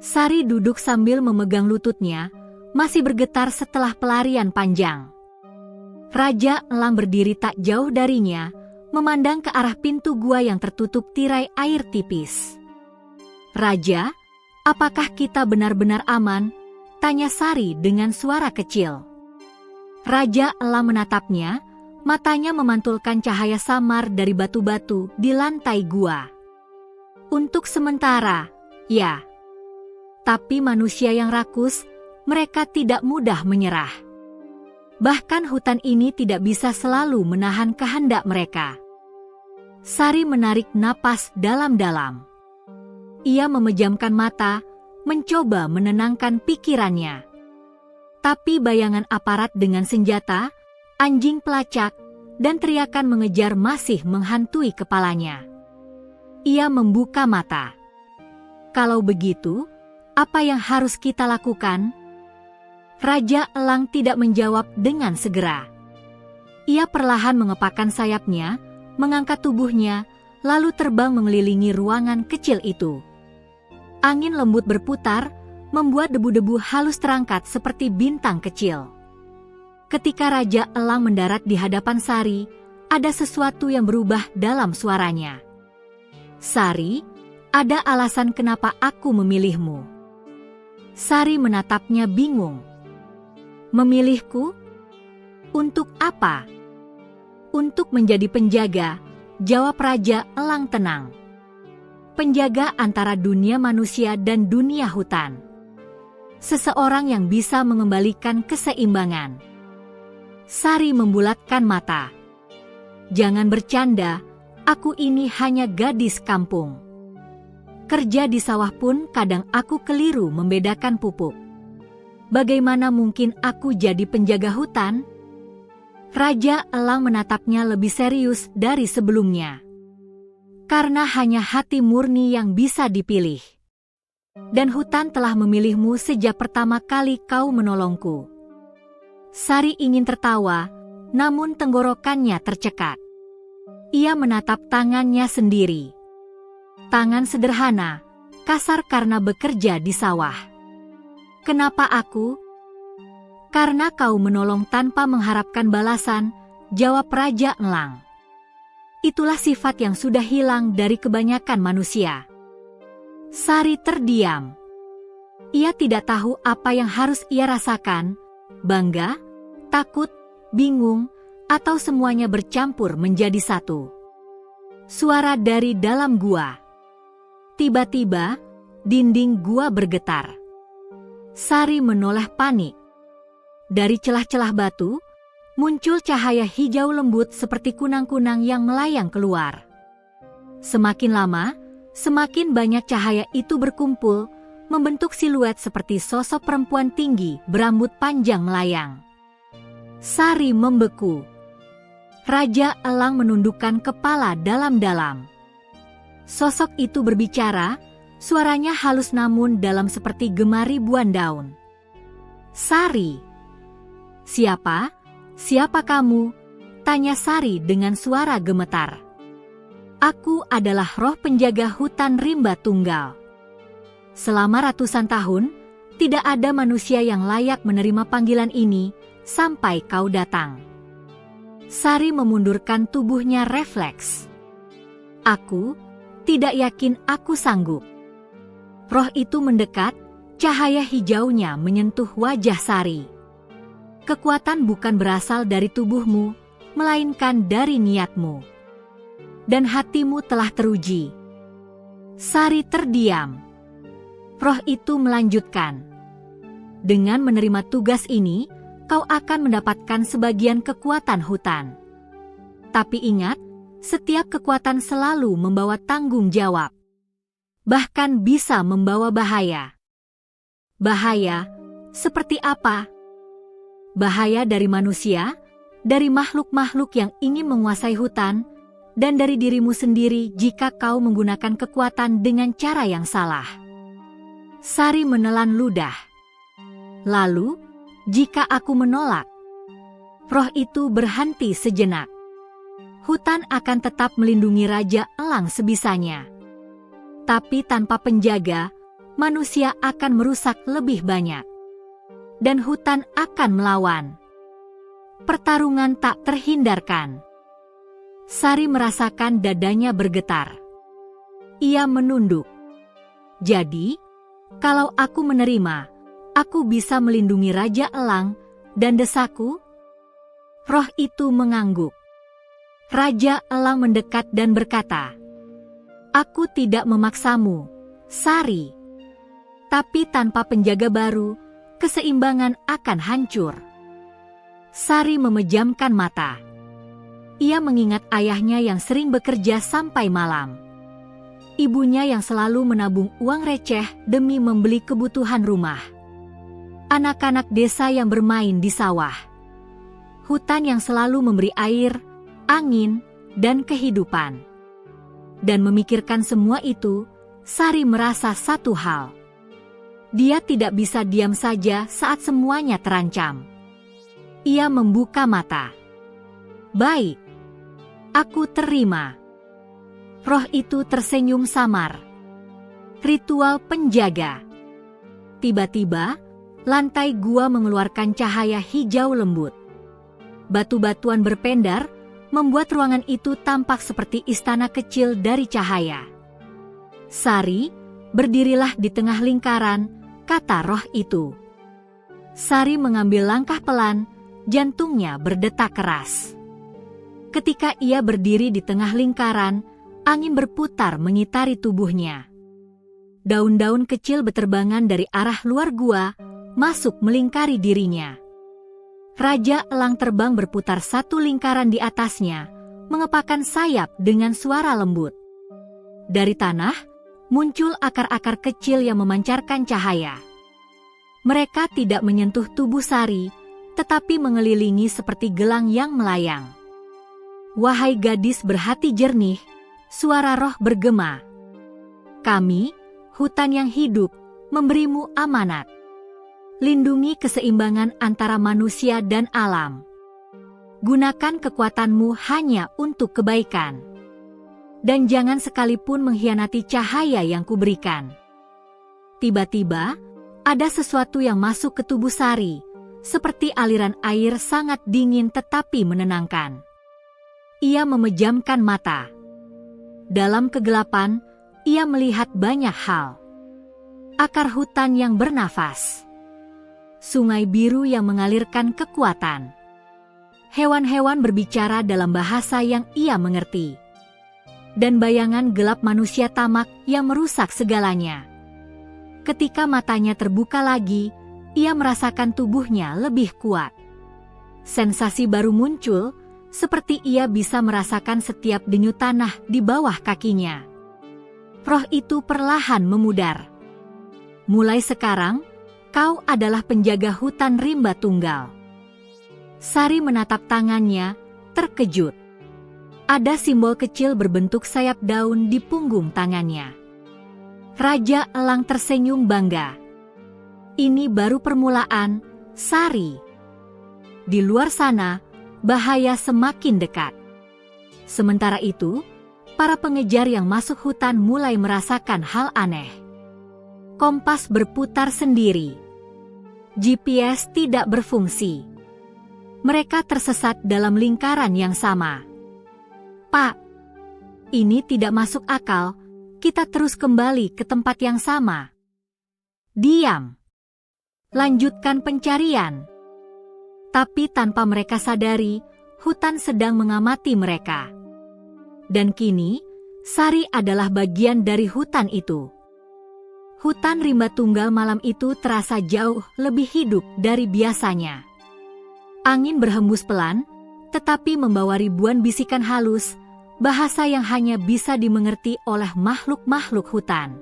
Sari duduk sambil memegang lututnya, masih bergetar setelah pelarian panjang. Raja Elang berdiri tak jauh darinya, memandang ke arah pintu gua yang tertutup tirai air tipis. "Raja, apakah kita benar-benar aman?" tanya Sari dengan suara kecil. Raja Elang menatapnya, matanya memantulkan cahaya samar dari batu-batu di lantai gua. "Untuk sementara, ya. Tapi manusia yang rakus, mereka tidak mudah menyerah. Bahkan hutan ini tidak bisa selalu menahan kehendak mereka." Sari menarik napas dalam-dalam. Ia memejamkan mata, mencoba menenangkan pikirannya. Tapi bayangan aparat dengan senjata, anjing pelacak, dan teriakan mengejar masih menghantui kepalanya. Ia membuka mata. "Kalau begitu, apa yang harus kita lakukan?" Raja Elang tidak menjawab dengan segera. Ia perlahan mengepakkan sayapnya, mengangkat tubuhnya, lalu terbang mengelilingi ruangan kecil itu. Angin lembut berputar, membuat debu-debu halus terangkat seperti bintang kecil. Ketika Raja Elang mendarat di hadapan Sari, ada sesuatu yang berubah dalam suaranya. "Sari, ada alasan kenapa aku memilihmu." Sari menatapnya bingung. "Memilihku? Untuk apa?" "Untuk menjadi penjaga," jawab Raja Elang tenang. "Penjaga antara dunia manusia dan dunia hutan. Seseorang yang bisa mengembalikan keseimbangan." Sari membulatkan mata. "Jangan bercanda, aku ini hanya gadis kampung. Kerja di sawah pun kadang aku keliru membedakan pupuk. Bagaimana mungkin aku jadi penjaga hutan?" Raja Elang menatapnya lebih serius dari sebelumnya. "Karena hanya hati murni yang bisa dipilih. Dan hutan telah memilihmu sejak pertama kali kau menolongku." Sari ingin tertawa, namun tenggorokannya tercekat. Ia menatap tangannya sendiri. Tangan sederhana, kasar karena bekerja di sawah. "Kenapa aku?" "Karena kau menolong tanpa mengharapkan balasan," jawab Raja Elang. "Itulah sifat yang sudah hilang dari kebanyakan manusia." Sari terdiam. Ia tidak tahu apa yang harus ia rasakan, bangga, takut, bingung, atau semuanya bercampur menjadi satu. Suara dari dalam gua. Tiba-tiba, dinding gua bergetar. Sari menoleh panik. Dari celah-celah batu, muncul cahaya hijau lembut seperti kunang-kunang yang melayang keluar. Semakin lama, semakin banyak cahaya itu berkumpul, membentuk siluet seperti sosok perempuan tinggi berambut panjang melayang. Sari membeku. Raja Elang menundukkan kepala dalam-dalam. Sosok itu berbicara, suaranya halus namun dalam seperti gema ribuan daun. "Sari." "Siapa? Siapa kamu?" tanya Sari dengan suara gemetar. "Aku adalah roh penjaga hutan rimba tunggal. Selama ratusan tahun, tidak ada manusia yang layak menerima panggilan ini sampai kau datang." Sari memundurkan tubuhnya refleks. "Aku tidak yakin aku sanggup." Roh itu mendekat, cahaya hijaunya menyentuh wajah Sari. "Kekuatan bukan berasal dari tubuhmu, melainkan dari niatmu. Dan hatimu telah teruji." Sari terdiam. Roh itu melanjutkan. Dengan menerima tugas ini, kau akan mendapatkan sebagian kekuatan hutan. Tapi ingat, setiap kekuatan selalu membawa tanggung jawab. Bahkan bisa membawa bahaya. Bahaya seperti apa? Bahaya dari manusia, dari makhluk-makhluk yang ingin menguasai hutan, dan dari dirimu sendiri jika kau menggunakan kekuatan dengan cara yang salah. Sari menelan ludah. Lalu, jika aku menolak, roh itu berhenti sejenak. Hutan akan tetap melindungi Raja Elang sebisanya. Tapi tanpa penjaga, manusia akan merusak lebih banyak. Dan hutan akan melawan. Pertarungan tak terhindarkan. Sari merasakan dadanya bergetar. Ia menunduk. Jadi, kalau aku menerima, aku bisa melindungi Raja Elang dan desaku? Roh itu mengangguk. Raja Elang mendekat dan berkata, "Aku tidak memaksamu, Sari. Tapi tanpa penjaga baru, keseimbangan akan hancur." Sari memejamkan mata. Ia mengingat ayahnya yang sering bekerja sampai malam. Ibunya yang selalu menabung uang receh demi membeli kebutuhan rumah. Anak-anak desa yang bermain di sawah. Hutan yang selalu memberi air, angin, dan kehidupan. Dan memikirkan semua itu, Sari merasa satu hal. Dia tidak bisa diam saja saat semuanya terancam. Ia membuka mata. Baik, aku terima. Roh itu tersenyum samar. Ritual penjaga. Tiba-tiba, lantai gua mengeluarkan cahaya hijau lembut. Batu-batuan berpendar, membuat ruangan itu tampak seperti istana kecil dari cahaya. Sari, berdirilah di tengah lingkaran, kata roh itu. Sari mengambil langkah pelan, jantungnya berdetak keras. Ketika ia berdiri di tengah lingkaran, angin berputar mengitari tubuhnya. Daun-daun kecil beterbangan dari arah luar gua, masuk melingkari dirinya. Raja Elang terbang berputar satu lingkaran di atasnya, mengepakkan sayap dengan suara lembut. Dari tanah, muncul akar-akar kecil yang memancarkan cahaya. Mereka tidak menyentuh tubuh Sari, tetapi mengelilingi seperti gelang yang melayang. Wahai gadis berhati jernih, suara roh bergema. Kami, hutan yang hidup, memberimu amanat. Lindungi keseimbangan antara manusia dan alam. Gunakan kekuatanmu hanya untuk kebaikan. Dan jangan sekalipun mengkhianati cahaya yang kuberikan. Tiba-tiba, ada sesuatu yang masuk ke tubuh Sari, seperti aliran air sangat dingin tetapi menenangkan. Ia memejamkan mata. Dalam kegelapan, ia melihat banyak hal. Akar hutan yang bernafas. Sungai biru yang mengalirkan kekuatan. Hewan-hewan berbicara dalam bahasa yang ia mengerti. Dan bayangan gelap manusia tamak yang merusak segalanya. Ketika matanya terbuka lagi, ia merasakan tubuhnya lebih kuat. Sensasi baru muncul, seperti ia bisa merasakan setiap denyut tanah di bawah kakinya. Roh itu perlahan memudar. Mulai sekarang, kau adalah penjaga hutan rimba tunggal. Sari menatap tangannya, terkejut. Ada simbol kecil berbentuk sayap daun di punggung tangannya. Raja Elang tersenyum bangga. Ini baru permulaan, Sari. Di luar sana, bahaya semakin dekat. Sementara itu, para pengejar yang masuk hutan mulai merasakan hal aneh. Kompas berputar sendiri. GPS tidak berfungsi. Mereka tersesat dalam lingkaran yang sama. Pak, ini tidak masuk akal. Kita terus kembali ke tempat yang sama. Diam. Lanjutkan pencarian. Tapi tanpa mereka sadari, hutan sedang mengamati mereka. Dan kini, Sari adalah bagian dari hutan itu. Hutan rimba tunggal malam itu terasa jauh lebih hidup dari biasanya. Angin berhembus pelan, tetapi membawa ribuan bisikan halus, bahasa yang hanya bisa dimengerti oleh makhluk-makhluk hutan.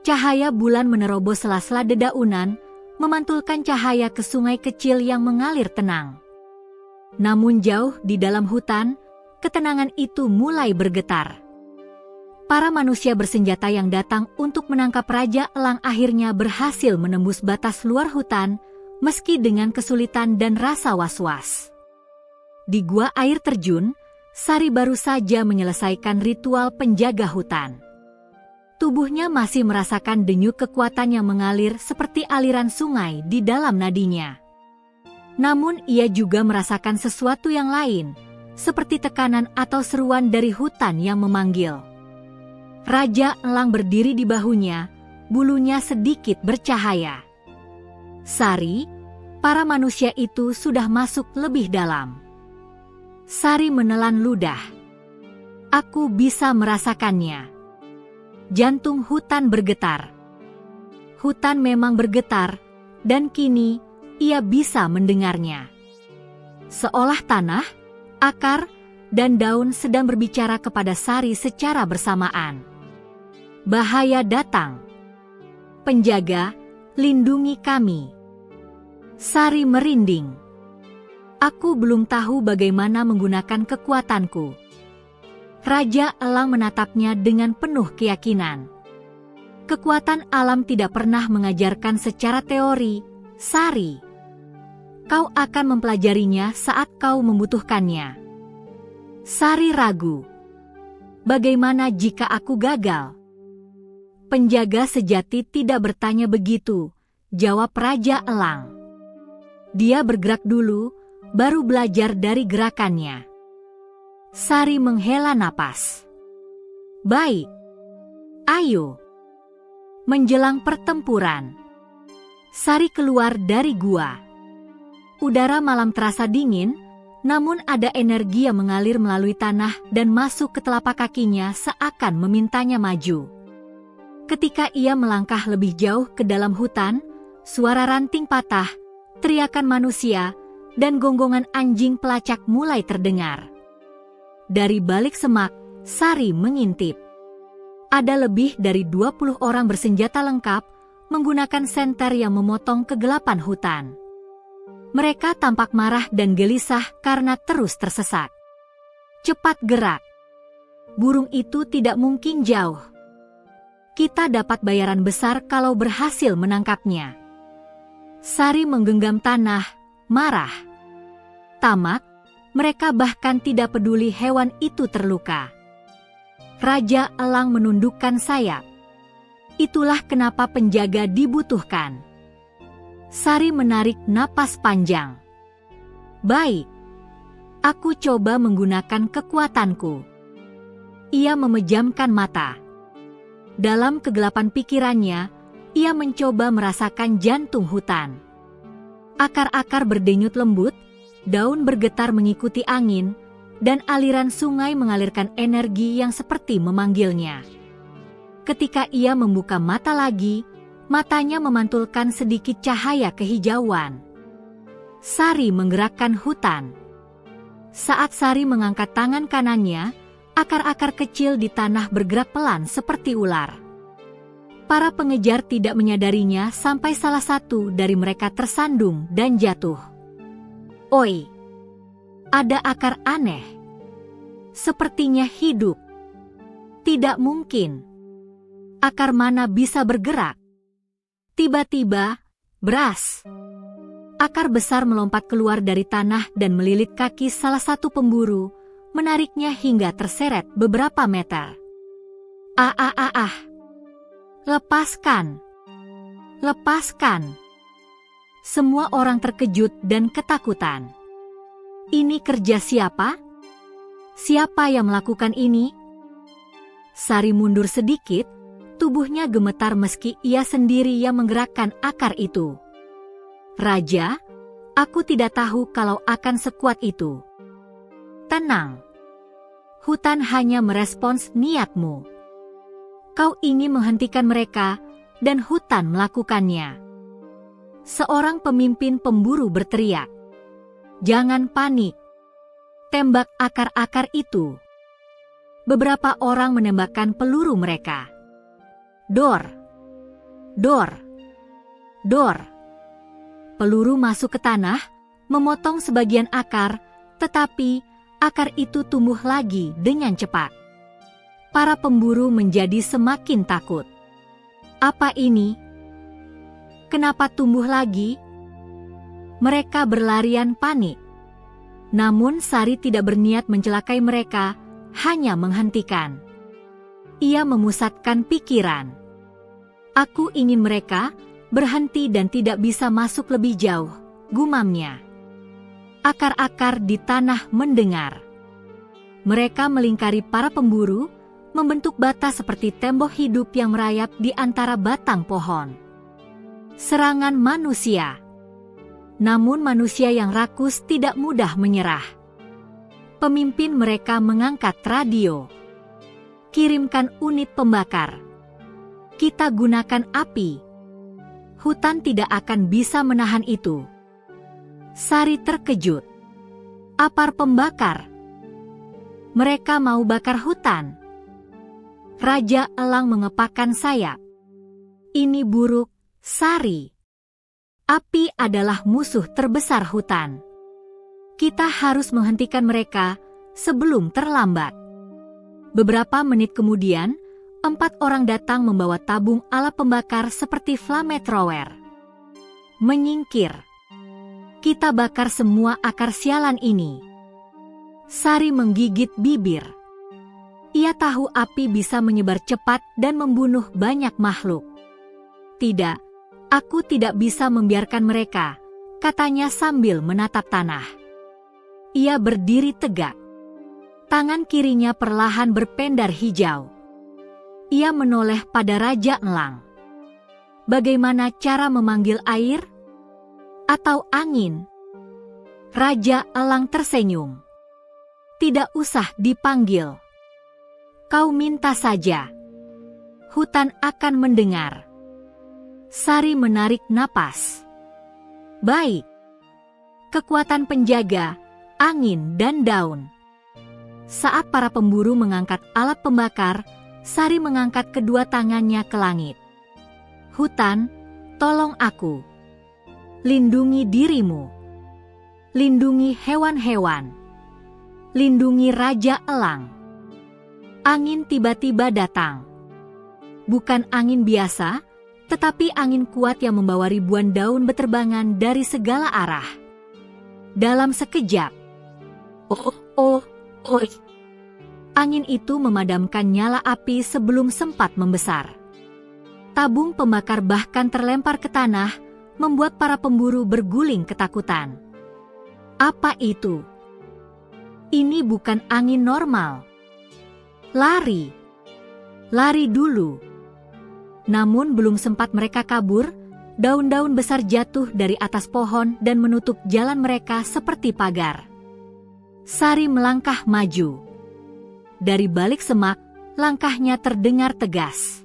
Cahaya bulan menerobos sela-sela dedaunan, memantulkan cahaya ke sungai kecil yang mengalir tenang. Namun jauh di dalam hutan, ketenangan itu mulai bergetar. Para manusia bersenjata yang datang untuk menangkap Raja Elang akhirnya berhasil menembus batas luar hutan, meski dengan kesulitan dan rasa was-was. Di gua air terjun, Sari baru saja menyelesaikan ritual penjaga hutan. Tubuhnya masih merasakan denyut kekuatan yang mengalir seperti aliran sungai di dalam nadinya. Namun ia juga merasakan sesuatu yang lain, seperti tekanan atau seruan dari hutan yang memanggil. Raja Elang berdiri di bahunya, bulunya sedikit bercahaya. Sari, para manusia itu sudah masuk lebih dalam. Sari menelan ludah. Aku bisa merasakannya. Jantung hutan bergetar. Hutan memang bergetar, dan kini ia bisa mendengarnya. Seolah tanah, akar, dan daun sedang berbicara kepada Sari secara bersamaan. Bahaya datang. Penjaga, lindungi kami. Sari merinding. Aku belum tahu bagaimana menggunakan kekuatanku. Raja Elang menatapnya dengan penuh keyakinan. Kekuatan alam tidak pernah mengajarkan secara teori, Sari. Kau akan mempelajarinya saat kau membutuhkannya. Sari ragu. Bagaimana jika aku gagal? Penjaga sejati tidak bertanya begitu, jawab Raja Elang. Dia bergerak dulu, baru belajar dari gerakannya. Sari menghela napas. Baik. Ayo. Menjelang pertempuran. Sari keluar dari gua. Udara malam terasa dingin, namun ada energi yang mengalir melalui tanah dan masuk ke telapak kakinya seakan memintanya maju. Ketika ia melangkah lebih jauh ke dalam hutan, suara ranting patah, teriakan manusia, dan gonggongan anjing pelacak mulai terdengar. Dari balik semak, Sari mengintip. Ada lebih dari 20 orang bersenjata lengkap, menggunakan senter yang memotong kegelapan hutan. Mereka tampak marah dan gelisah karena terus tersesat. Cepat gerak. Burung itu tidak mungkin jauh. Kita dapat bayaran besar kalau berhasil menangkapnya. Sari menggenggam tanah, marah. Tamak, mereka bahkan tidak peduli hewan itu terluka. Raja Elang menundukkan sayap. Itulah kenapa penjaga dibutuhkan. Sari menarik napas panjang. Baik, aku coba menggunakan kekuatanku. Ia memejamkan mata. Dalam kegelapan pikirannya, ia mencoba merasakan jantung hutan. Akar-akar berdenyut lembut, daun bergetar mengikuti angin, dan aliran sungai mengalirkan energi yang seperti memanggilnya. Ketika ia membuka mata lagi, matanya memantulkan sedikit cahaya kehijauan. Sari menggerakkan hutan. Saat Sari mengangkat tangan kanannya, akar-akar kecil di tanah bergerak pelan seperti ular. Para pengejar tidak menyadarinya sampai salah satu dari mereka tersandung dan jatuh. Oi! Ada akar aneh. Sepertinya hidup. Tidak mungkin. Akar mana bisa bergerak? Tiba-tiba, bras. Akar besar melompat keluar dari tanah dan melilit kaki salah satu pemburu, menariknya hingga terseret beberapa meter. Lepaskan! Lepaskan! Semua orang terkejut dan ketakutan. Ini kerja siapa? Siapa yang melakukan ini? Sari mundur sedikit, tubuhnya gemetar meski ia sendiri yang menggerakkan akar itu. Raja, aku tidak tahu kalau akan sekuat itu. Tenang. Hutan hanya merespons niatmu. Kau ingin menghentikan mereka, dan hutan melakukannya. Seorang pemimpin pemburu berteriak, "Jangan panik. Tembak akar-akar itu." Beberapa orang menembakkan peluru mereka. Dor, dor, dor. Peluru masuk ke tanah, memotong sebagian akar, tetapi akar itu tumbuh lagi dengan cepat. Para pemburu menjadi semakin takut. Apa ini? Kenapa tumbuh lagi? Mereka berlarian panik. Namun Sari tidak berniat mencelakai mereka, hanya menghentikan. Ia memusatkan pikiran. Aku ingin mereka berhenti dan tidak bisa masuk lebih jauh, gumamnya. Akar-akar di tanah mendengar. Mereka melingkari para pemburu, membentuk batas seperti tembok hidup yang merayap di antara batang pohon. Serangan manusia. Namun manusia yang rakus tidak mudah menyerah. Pemimpin mereka mengangkat radio. Kirimkan unit pembakar. Kita gunakan api. Hutan tidak akan bisa menahan itu. Sari terkejut. Apar pembakar. Mereka mau bakar hutan. Raja Elang mengepakkan sayap. Ini buruk, Sari. Api adalah musuh terbesar hutan. Kita harus menghentikan mereka sebelum terlambat. Beberapa menit kemudian, 4 orang datang membawa tabung alat pembakar seperti flamethrower. Menyingkir. Kita bakar semua akar sialan ini. Sari menggigit bibir. Ia tahu api bisa menyebar cepat dan membunuh banyak makhluk. Tidak, aku tidak bisa membiarkan mereka, katanya sambil menatap tanah. Ia berdiri tegak. Tangan kirinya perlahan berpendar hijau. Ia menoleh pada Raja Elang. Bagaimana cara memanggil air? Atau angin? Raja Elang tersenyum. Tidak usah dipanggil. Kau minta saja. Hutan akan mendengar. Sari menarik napas. Baik. Kekuatan penjaga, angin dan daun. Saat para pemburu mengangkat alat pembakar, Sari mengangkat kedua tangannya ke langit. Hutan, tolong aku. Lindungi dirimu. Lindungi hewan-hewan. Lindungi Raja Elang. Angin tiba-tiba datang. Bukan angin biasa, tetapi angin kuat yang membawa ribuan daun beterbangan dari segala arah. Dalam sekejap, angin itu memadamkan nyala api sebelum sempat membesar. Tabung pembakar bahkan terlempar ke tanah, membuat para pemburu berguling ketakutan. Apa itu? Ini bukan angin normal. Lari. Lari dulu. Namun belum sempat mereka kabur, daun-daun besar jatuh dari atas pohon dan menutup jalan mereka seperti pagar. Sari melangkah maju. Dari balik semak, langkahnya terdengar tegas.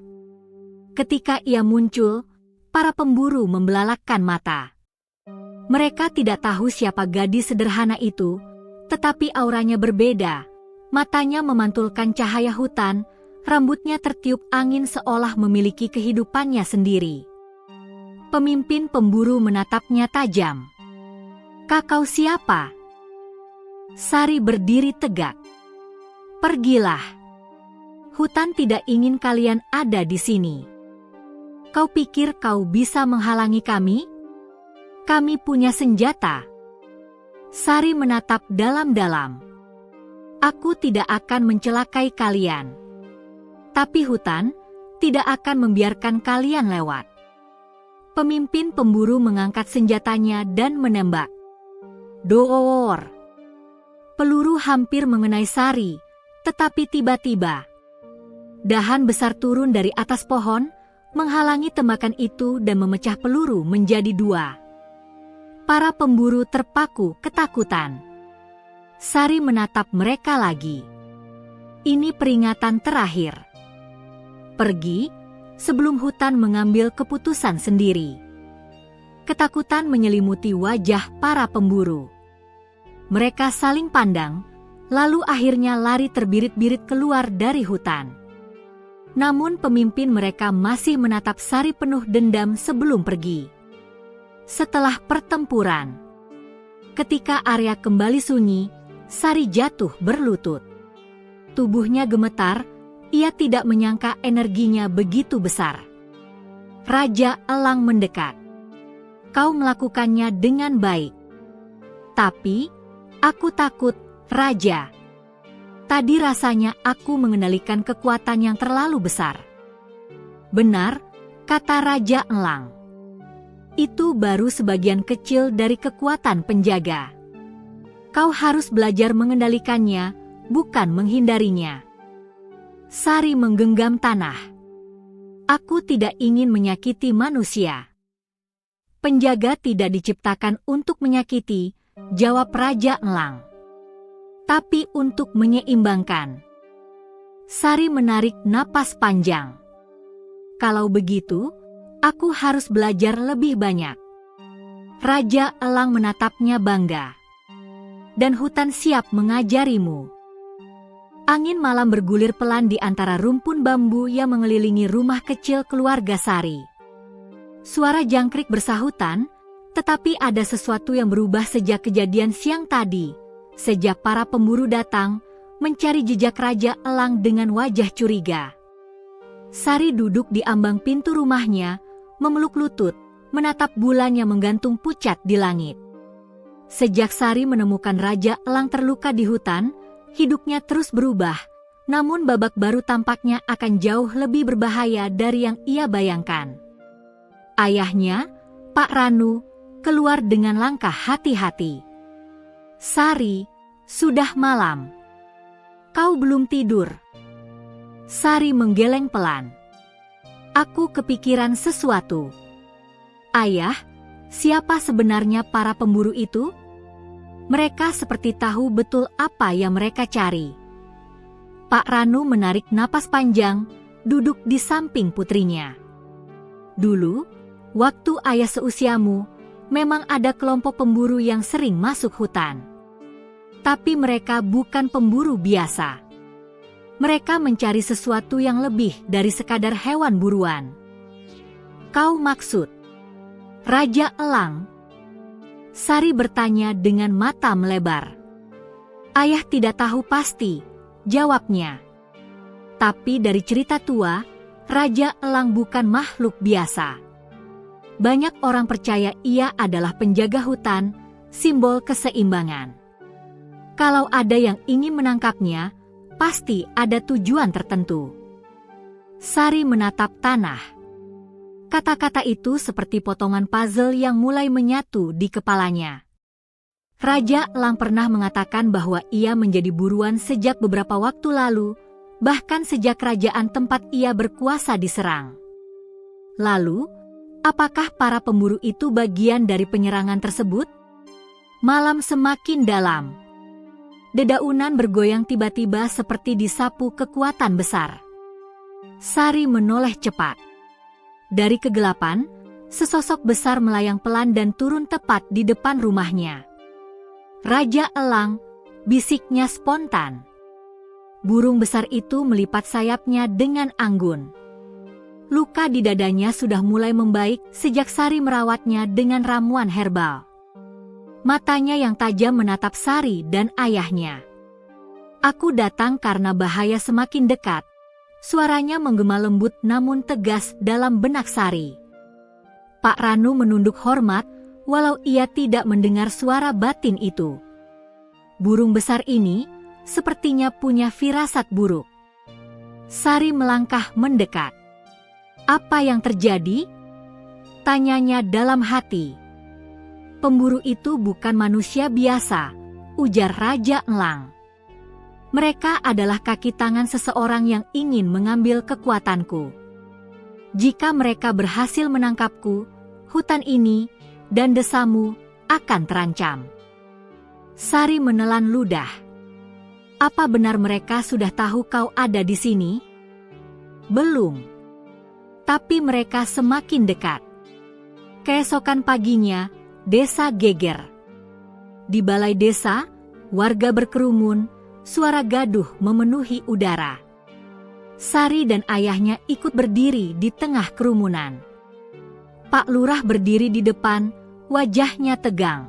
Ketika ia muncul, para pemburu membelalakkan mata. Mereka tidak tahu siapa gadis sederhana itu, tetapi auranya berbeda. Matanya memantulkan cahaya hutan, rambutnya tertiup angin seolah memiliki kehidupannya sendiri. Pemimpin pemburu menatapnya tajam. Kakau siapa? Sari berdiri tegak. Pergilah. Hutan tidak ingin kalian ada di sini. Kau pikir kau bisa menghalangi kami? Kami punya senjata. Sari menatap dalam-dalam. Aku tidak akan mencelakai kalian. Tapi hutan tidak akan membiarkan kalian lewat. Pemimpin pemburu mengangkat senjatanya dan menembak. Dor! Peluru hampir mengenai Sari, tetapi tiba-tiba dahan besar turun dari atas pohon, menghalangi tembakan itu dan memecah peluru menjadi 2. Para pemburu terpaku ketakutan. Sari menatap mereka lagi. Ini peringatan terakhir. Pergi sebelum hutan mengambil keputusan sendiri. Ketakutan menyelimuti wajah para pemburu. Mereka saling pandang, lalu akhirnya lari terbirit-birit keluar dari hutan. Namun pemimpin mereka masih menatap Sari penuh dendam sebelum pergi. Setelah pertempuran, ketika area kembali sunyi, Sari jatuh berlutut. Tubuhnya gemetar, ia tidak menyangka energinya begitu besar. Raja Elang mendekat. Kau melakukannya dengan baik. Tapi, aku takut, Raja. Tadi rasanya aku mengendalikan kekuatan yang terlalu besar. Benar, kata Raja Elang. Itu baru sebagian kecil dari kekuatan penjaga. Kau harus belajar mengendalikannya, bukan menghindarinya. Sari menggenggam tanah. Aku tidak ingin menyakiti manusia. Penjaga tidak diciptakan untuk menyakiti, jawab Raja Elang. Tapi untuk menyeimbangkan. Sari menarik napas panjang. Kalau begitu, aku harus belajar lebih banyak. Raja Elang menatapnya bangga. Dan hutan siap mengajarimu. Angin malam bergulir pelan di antara rumpun bambu yang mengelilingi rumah kecil keluarga Sari. Suara jangkrik bersahutan, tetapi ada sesuatu yang berubah sejak kejadian siang tadi. Sejak para pemburu datang, mencari jejak Raja Elang dengan wajah curiga. Sari duduk di ambang pintu rumahnya, memeluk lutut, menatap bulan yang menggantung pucat di langit. Sejak Sari menemukan Raja Elang terluka di hutan, hidupnya terus berubah, namun babak baru tampaknya akan jauh lebih berbahaya dari yang ia bayangkan. Ayahnya, Pak Ranu, keluar dengan langkah hati-hati. Sari, sudah malam. Kau belum tidur. Sari menggeleng pelan. Aku kepikiran sesuatu. Ayah, siapa sebenarnya para pemburu itu? Mereka seperti tahu betul apa yang mereka cari. Pak Ranu menarik napas panjang, duduk di samping putrinya. Dulu, waktu ayah seusiamu, memang ada kelompok pemburu yang sering masuk hutan. Tapi mereka bukan pemburu biasa. Mereka mencari sesuatu yang lebih dari sekadar hewan buruan. Kau maksud Raja Elang? Sari bertanya dengan mata melebar. Ayah tidak tahu pasti, jawabnya. Tapi dari cerita tua, Raja Elang bukan makhluk biasa. Banyak orang percaya ia adalah penjaga hutan, simbol keseimbangan. Kalau ada yang ingin menangkapnya, pasti ada tujuan tertentu. Sari menatap tanah. Kata-kata itu seperti potongan puzzle yang mulai menyatu di kepalanya. Raja Elang pernah mengatakan bahwa ia menjadi buruan sejak beberapa waktu lalu, bahkan sejak kerajaan tempat ia berkuasa diserang. Lalu, apakah para pemburu itu bagian dari penyerangan tersebut? Malam semakin dalam. Dedaunan bergoyang tiba-tiba seperti disapu kekuatan besar. Sari menoleh cepat. Dari kegelapan, sesosok besar melayang pelan dan turun tepat di depan rumahnya. Raja Elang, bisiknya spontan. Burung besar itu melipat sayapnya dengan anggun. Luka di dadanya sudah mulai membaik sejak Sari merawatnya dengan ramuan herbal. Matanya yang tajam menatap Sari dan ayahnya. Aku datang karena bahaya semakin dekat. Suaranya menggema lembut namun tegas dalam benak Sari. Pak Ranu menunduk hormat, walau ia tidak mendengar suara batin itu. Burung besar ini sepertinya punya firasat buruk. Sari melangkah mendekat. Apa yang terjadi? Tanyanya dalam hati. Pemburu itu bukan manusia biasa, ujar Raja Elang. Mereka adalah kaki tangan seseorang yang ingin mengambil kekuatanku. Jika mereka berhasil menangkapku, hutan ini dan desamu akan terancam. Sari menelan ludah. Apa benar mereka sudah tahu kau ada di sini? Belum. Tapi mereka semakin dekat. Keesokan paginya, desa geger. Di balai desa, warga berkerumun, suara gaduh memenuhi udara. Sari dan ayahnya ikut berdiri di tengah kerumunan. Pak Lurah berdiri di depan, wajahnya tegang.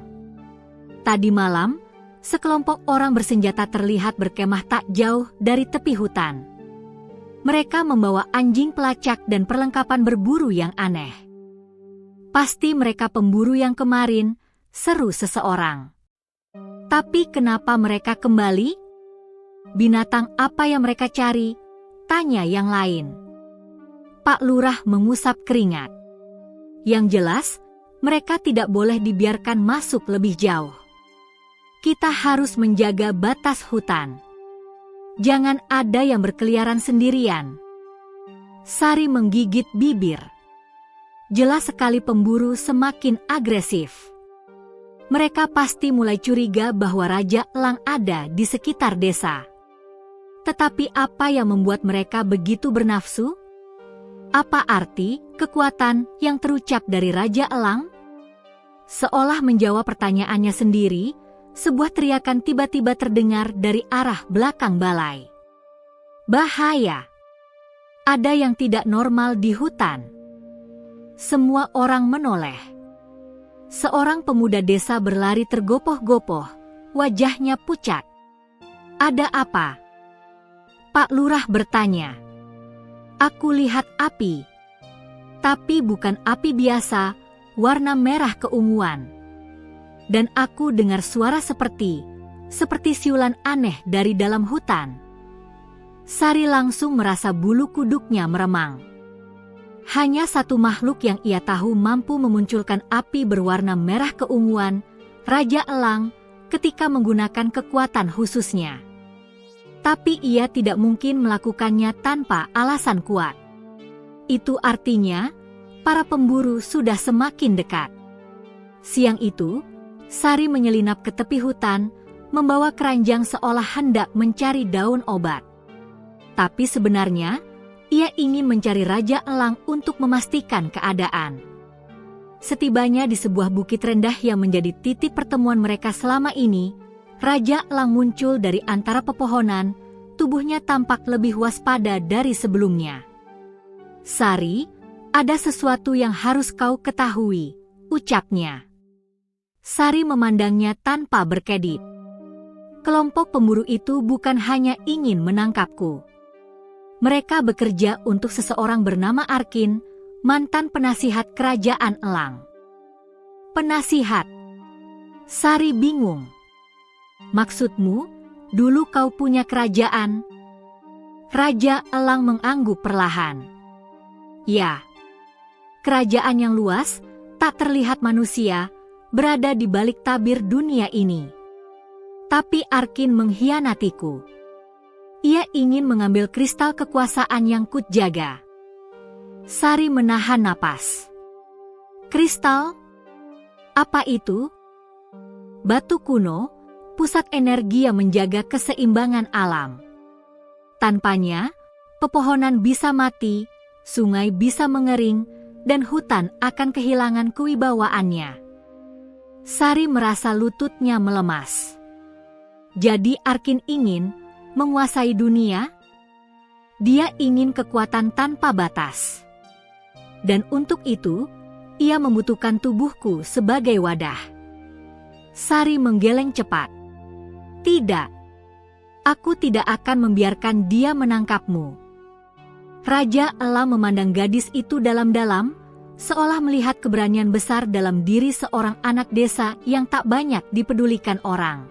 Tadi malam, sekelompok orang bersenjata terlihat berkemah tak jauh dari tepi hutan. Mereka membawa anjing pelacak dan perlengkapan berburu yang aneh. Pasti mereka pemburu yang kemarin, seru seseorang. Tapi kenapa mereka kembali? Binatang apa yang mereka cari? Tanya yang lain. Pak Lurah mengusap keringat. Yang jelas, mereka tidak boleh dibiarkan masuk lebih jauh. Kita harus menjaga batas hutan. Jangan ada yang berkeliaran sendirian. Sari menggigit bibir. Jelas sekali pemburu semakin agresif. Mereka pasti mulai curiga bahwa Raja Elang ada di sekitar desa. Tetapi apa yang membuat mereka begitu bernafsu? Apa arti kekuatan yang terucap dari Raja Elang? Seolah menjawab pertanyaannya sendiri, sebuah teriakan tiba-tiba terdengar dari arah belakang balai. Bahaya! Ada yang tidak normal di hutan. Semua orang menoleh. Seorang pemuda desa berlari tergopoh-gopoh, wajahnya pucat. Ada apa? Pak Lurah bertanya. Aku lihat api. Tapi bukan api biasa, warna merah keunguan. Dan aku dengar suara seperti siulan aneh dari dalam hutan. Sari langsung merasa bulu kuduknya meremang. Hanya satu makhluk yang ia tahu mampu memunculkan api berwarna merah keunguan, Raja Elang, ketika menggunakan kekuatan khususnya. Tapi ia tidak mungkin melakukannya tanpa alasan kuat. Itu artinya, para pemburu sudah semakin dekat. Siang itu, Sari menyelinap ke tepi hutan, membawa keranjang seolah hendak mencari daun obat. Tapi sebenarnya, ia ingin mencari Raja Elang untuk memastikan keadaan. Setibanya di sebuah bukit rendah yang menjadi titik pertemuan mereka selama ini, Raja Elang muncul dari antara pepohonan, tubuhnya tampak lebih waspada dari sebelumnya. Sari, ada sesuatu yang harus kau ketahui, ucapnya. Sari memandangnya tanpa berkedip. Kelompok pemburu itu bukan hanya ingin menangkapku. Mereka bekerja untuk seseorang bernama Arkin, mantan penasihat kerajaan Elang. Penasihat? Sari bingung. Maksudmu, dulu kau punya kerajaan? Raja Elang mengangguk perlahan. Ya, kerajaan yang luas, tak terlihat manusia, berada di balik tabir dunia ini. Tapi Arkin mengkhianatiku. Ia ingin mengambil kristal kekuasaan yang kutjaga. Sari menahan napas. Kristal? Apa itu? Batu kuno, pusat energi yang menjaga keseimbangan alam. Tanpanya, pepohonan bisa mati, sungai bisa mengering, dan hutan akan kehilangan kewibawaannya. Sari merasa lututnya melemas. Jadi Arkin ingin menguasai dunia? Dia ingin kekuatan tanpa batas. Dan untuk itu, ia membutuhkan tubuhku sebagai wadah. Sari menggeleng cepat. Tidak. Aku tidak akan membiarkan dia menangkapmu. Raja Elang memandang gadis itu dalam-dalam, seolah melihat keberanian besar dalam diri seorang anak desa yang tak banyak dipedulikan orang.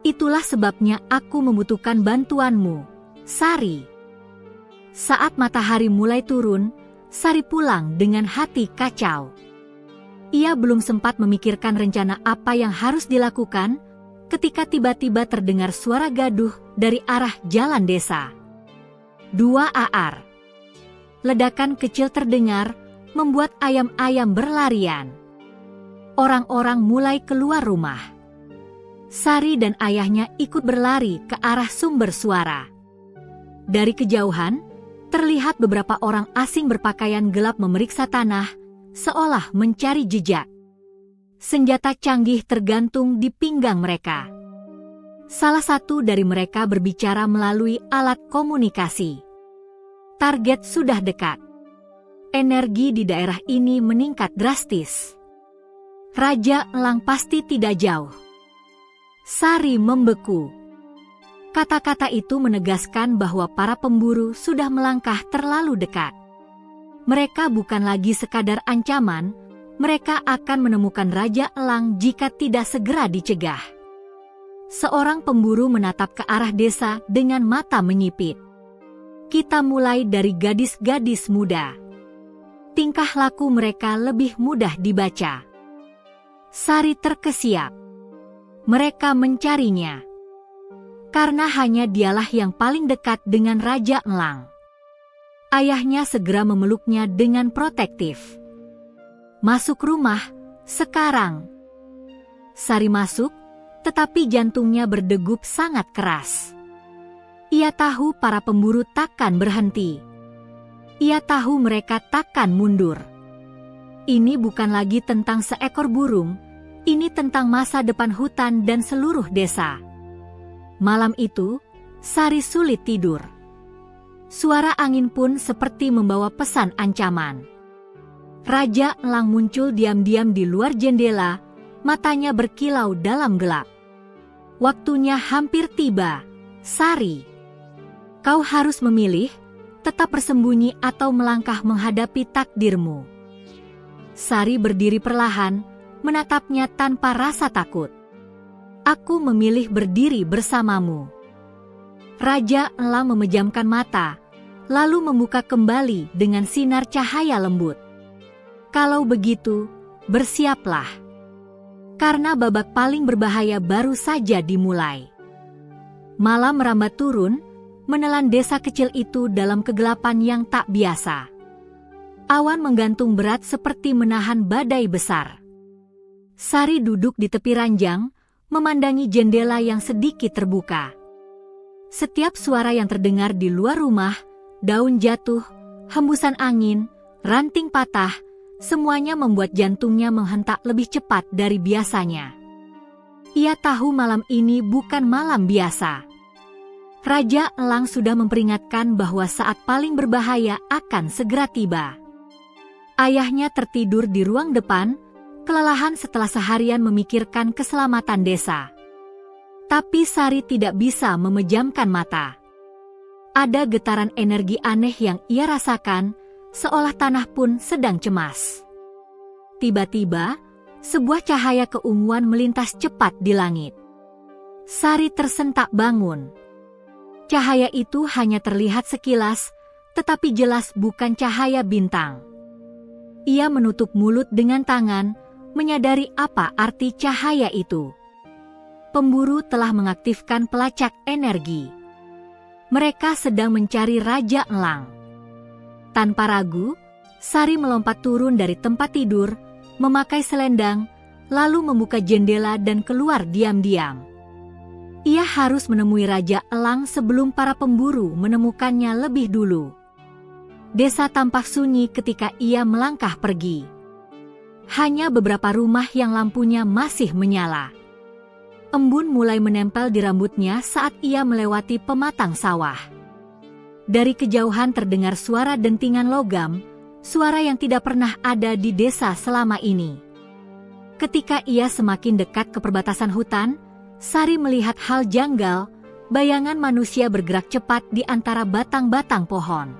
Itulah sebabnya aku membutuhkan bantuanmu, Sari. Saat matahari mulai turun, Sari pulang dengan hati kacau. Ia belum sempat memikirkan rencana apa yang harus dilakukan, ketika tiba-tiba terdengar suara gaduh dari arah jalan desa. 2 aar. Ledakan kecil terdengar, membuat ayam-ayam berlarian. Orang-orang mulai keluar rumah. Sari dan ayahnya ikut berlari ke arah sumber suara. Dari kejauhan, Terlihat beberapa orang asing berpakaian gelap memeriksa tanah, seolah mencari jejak. Senjata canggih tergantung di pinggang mereka. Salah satu dari mereka berbicara melalui alat komunikasi. Target sudah dekat. Energi di daerah ini meningkat drastis. Raja Elang pasti tidak jauh. Sari membeku. Kata-kata itu menegaskan bahwa para pemburu sudah melangkah terlalu dekat. Mereka bukan lagi sekadar ancaman, mereka akan menemukan Raja Elang jika tidak segera dicegah. Seorang pemburu menatap ke arah desa dengan mata menyipit. Kita mulai dari gadis-gadis muda. Tingkah laku mereka lebih mudah dibaca. Sari terkesiap. Mereka mencarinya. Karena hanya dialah yang paling dekat dengan Raja Elang. Ayahnya segera memeluknya dengan protektif. Masuk rumah, sekarang. Sari masuk, tetapi jantungnya berdegup sangat keras. Ia tahu para pemburu takkan berhenti. Ia tahu mereka takkan mundur. Ini bukan lagi tentang seekor burung, ini tentang masa depan hutan dan seluruh desa. Malam itu, Sari sulit tidur. Suara angin pun seperti membawa pesan ancaman. Raja Elang muncul diam-diam di luar jendela, matanya berkilau dalam gelap. Waktunya hampir tiba, Sari. Kau harus memilih, tetap bersembunyi atau melangkah menghadapi takdirmu. Sari berdiri perlahan, menatapnya tanpa rasa takut. Aku memilih berdiri bersamamu. Raja Elang memejamkan mata, lalu membuka kembali dengan sinar cahaya lembut. Kalau begitu, bersiaplah. Karena babak paling berbahaya baru saja dimulai. Malam merambat turun, menelan desa kecil itu dalam kegelapan yang tak biasa. Awan menggantung berat seperti menahan badai besar. Sari duduk di tepi ranjang, memandangi jendela yang sedikit terbuka. Setiap suara yang terdengar di luar rumah, daun jatuh, hembusan angin, ranting patah, semuanya membuat jantungnya menghentak lebih cepat dari biasanya. Ia tahu malam ini bukan malam biasa. Raja Elang sudah memperingatkan bahwa saat paling berbahaya akan segera tiba. Ayahnya tertidur di ruang depan, kelelahan setelah seharian memikirkan keselamatan desa. Tapi Sari tidak bisa memejamkan mata. Ada getaran energi aneh yang ia rasakan, seolah tanah pun sedang cemas. Tiba-tiba, sebuah cahaya keunguan melintas cepat di langit. Sari tersentak bangun. Cahaya itu hanya terlihat sekilas, tetapi jelas bukan cahaya bintang. Ia menutup mulut dengan tangan, menyadari apa arti cahaya itu. Pemburu telah mengaktifkan pelacak energi. Mereka sedang mencari Raja Elang. Tanpa ragu, Sari melompat turun dari tempat tidur, memakai selendang, lalu membuka jendela dan keluar diam-diam. Ia harus menemui Raja Elang sebelum para pemburu menemukannya lebih dulu. Desa tampak sunyi ketika ia melangkah pergi. Hanya beberapa rumah yang lampunya masih menyala. Embun mulai menempel di rambutnya saat ia melewati pematang sawah. Dari kejauhan terdengar suara dentingan logam, suara yang tidak pernah ada di desa selama ini. Ketika ia semakin dekat ke perbatasan hutan, Sari melihat hal janggal, bayangan manusia bergerak cepat di antara batang-batang pohon.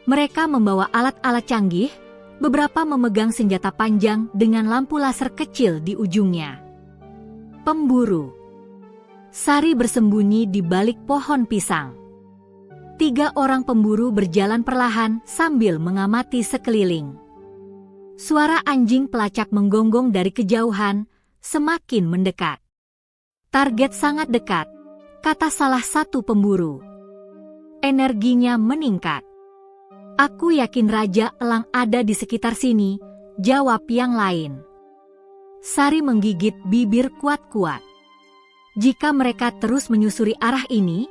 Mereka membawa alat-alat canggih, beberapa memegang senjata panjang dengan lampu laser kecil di ujungnya. Pemburu. Sari bersembunyi di balik pohon pisang. 3 orang pemburu berjalan perlahan sambil mengamati sekeliling. Suara anjing pelacak menggonggong dari kejauhan, semakin mendekat. Target sangat dekat, kata salah satu pemburu. Energinya meningkat. Aku yakin Raja Elang ada di sekitar sini, jawab yang lain. Sari menggigit bibir kuat-kuat. Jika mereka terus menyusuri arah ini,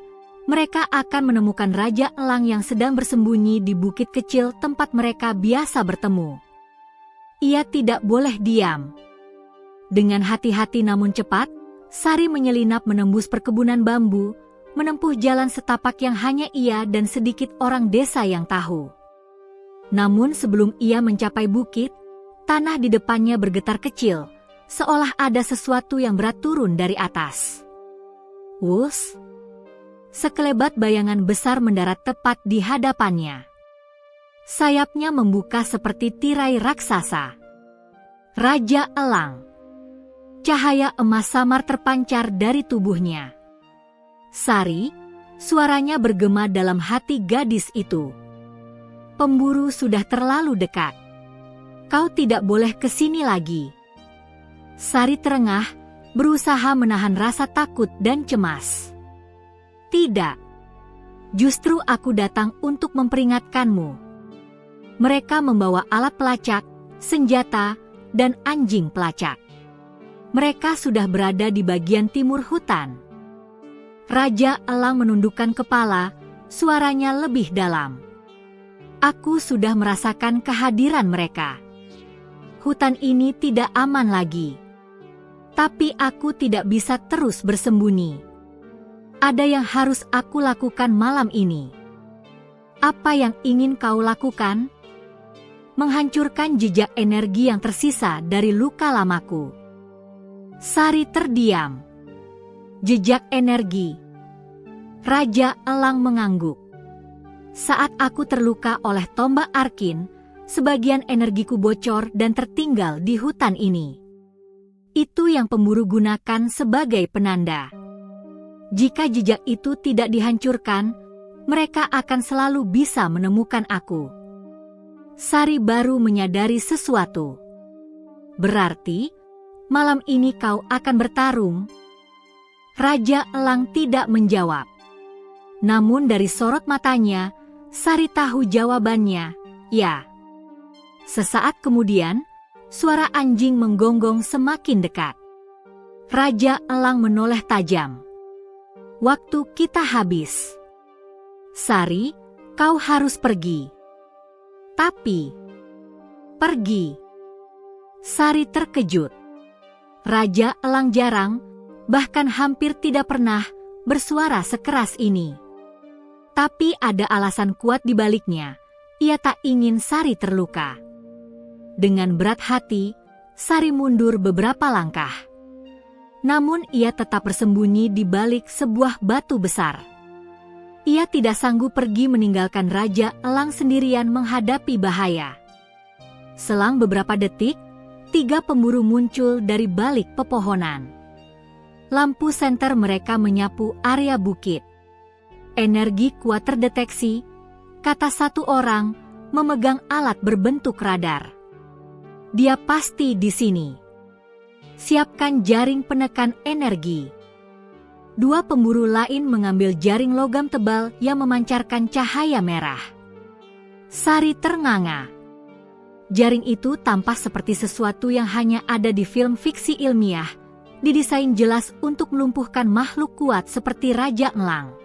mereka akan menemukan Raja Elang yang sedang bersembunyi di bukit kecil tempat mereka biasa bertemu. Ia tidak boleh diam. Dengan hati-hati namun cepat, Sari menyelinap menembus perkebunan bambu, menempuh jalan setapak yang hanya ia dan sedikit orang desa yang tahu. Namun sebelum ia mencapai bukit, tanah di depannya bergetar kecil, seolah ada sesuatu yang berat turun dari atas. Wus! Sekelebat bayangan besar mendarat tepat di hadapannya. Sayapnya membuka seperti tirai raksasa. Raja Elang. Cahaya emas samar terpancar dari tubuhnya. Sari, suaranya bergema dalam hati gadis itu. Pemburu sudah terlalu dekat. Kau tidak boleh ke sini lagi. Sari terengah, berusaha menahan rasa takut dan cemas. Tidak. Justru aku datang untuk memperingatkanmu. Mereka membawa alat pelacak, senjata, dan anjing pelacak. Mereka sudah berada di bagian timur hutan. Raja Elang menundukkan kepala, suaranya lebih dalam. Aku sudah merasakan kehadiran mereka. Hutan ini tidak aman lagi. Tapi aku tidak bisa terus bersembunyi. Ada yang harus aku lakukan malam ini. Apa yang ingin kau lakukan? Menghancurkan jejak energi yang tersisa dari luka lamaku. Sari terdiam. Jejak energi. Raja Elang mengangguk. Saat aku terluka oleh tombak Arkin, sebagian energiku bocor dan tertinggal di hutan ini. Itu yang pemburu gunakan sebagai penanda. Jika jejak itu tidak dihancurkan, mereka akan selalu bisa menemukan aku. Sari baru menyadari sesuatu. Berarti, malam ini kau akan bertarung? Raja Elang tidak menjawab. Namun dari sorot matanya, Sari tahu jawabannya, ya. Sesaat kemudian, suara anjing menggonggong semakin dekat. Raja Elang menoleh tajam. Waktu kita habis. Sari, kau harus pergi. Tapi, pergi. Sari terkejut. Raja Elang jarang, bahkan hampir tidak pernah, bersuara sekeras ini. Tapi ada alasan kuat di baliknya. Ia tak ingin Sari terluka. Dengan berat hati, Sari mundur beberapa langkah. Namun ia tetap bersembunyi di balik sebuah batu besar. Ia tidak sanggup pergi meninggalkan Raja Elang sendirian menghadapi bahaya. Selang beberapa detik, 3 pemburu muncul dari balik pepohonan. Lampu senter mereka menyapu area bukit. Energi kuat terdeteksi, kata satu orang, memegang alat berbentuk radar. Dia pasti di sini. Siapkan jaring penekan energi. 2 pemburu lain mengambil jaring logam tebal yang memancarkan cahaya merah. Sari ternganga. Jaring itu tampak seperti sesuatu yang hanya ada di film fiksi ilmiah, didesain jelas untuk melumpuhkan makhluk kuat seperti Raja Elang.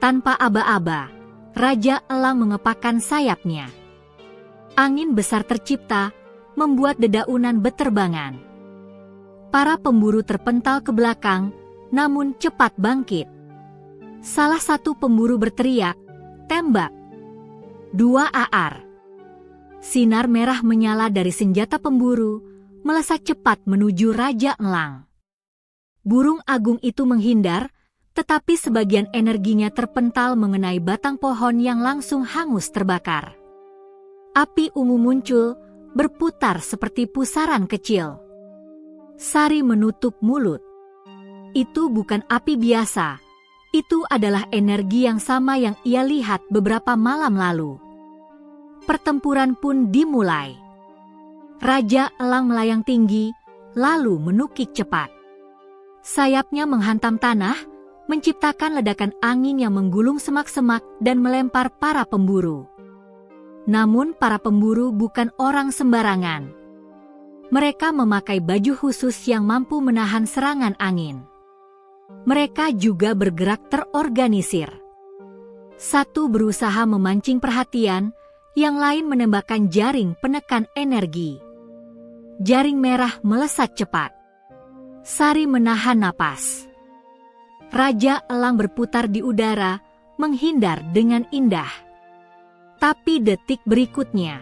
Tanpa aba-aba, Raja Elang mengepakkan sayapnya. Angin besar tercipta, membuat dedaunan beterbangan. Para pemburu terpental ke belakang, namun cepat bangkit. Salah satu pemburu berteriak, "Tembak!" 2 AR. Sinar merah menyala dari senjata pemburu, melesat cepat menuju Raja Elang. Burung agung itu menghindar, tetapi sebagian energinya terpental mengenai batang pohon yang langsung hangus terbakar. Api ungu muncul, berputar seperti pusaran kecil. Sari menutup mulut. Itu bukan api biasa. Itu adalah energi yang sama yang ia lihat beberapa malam lalu. Pertempuran pun dimulai. Raja Elang melayang tinggi, lalu menukik cepat. Sayapnya menghantam tanah, menciptakan ledakan angin yang menggulung semak-semak dan melempar para pemburu. Namun para pemburu bukan orang sembarangan. Mereka memakai baju khusus yang mampu menahan serangan angin. Mereka juga bergerak terorganisir. Satu berusaha memancing perhatian, yang lain menembakkan jaring penekan energi. Jaring merah melesat cepat. Sari menahan napas. Raja Elang berputar di udara, menghindar dengan indah. Tapi detik berikutnya,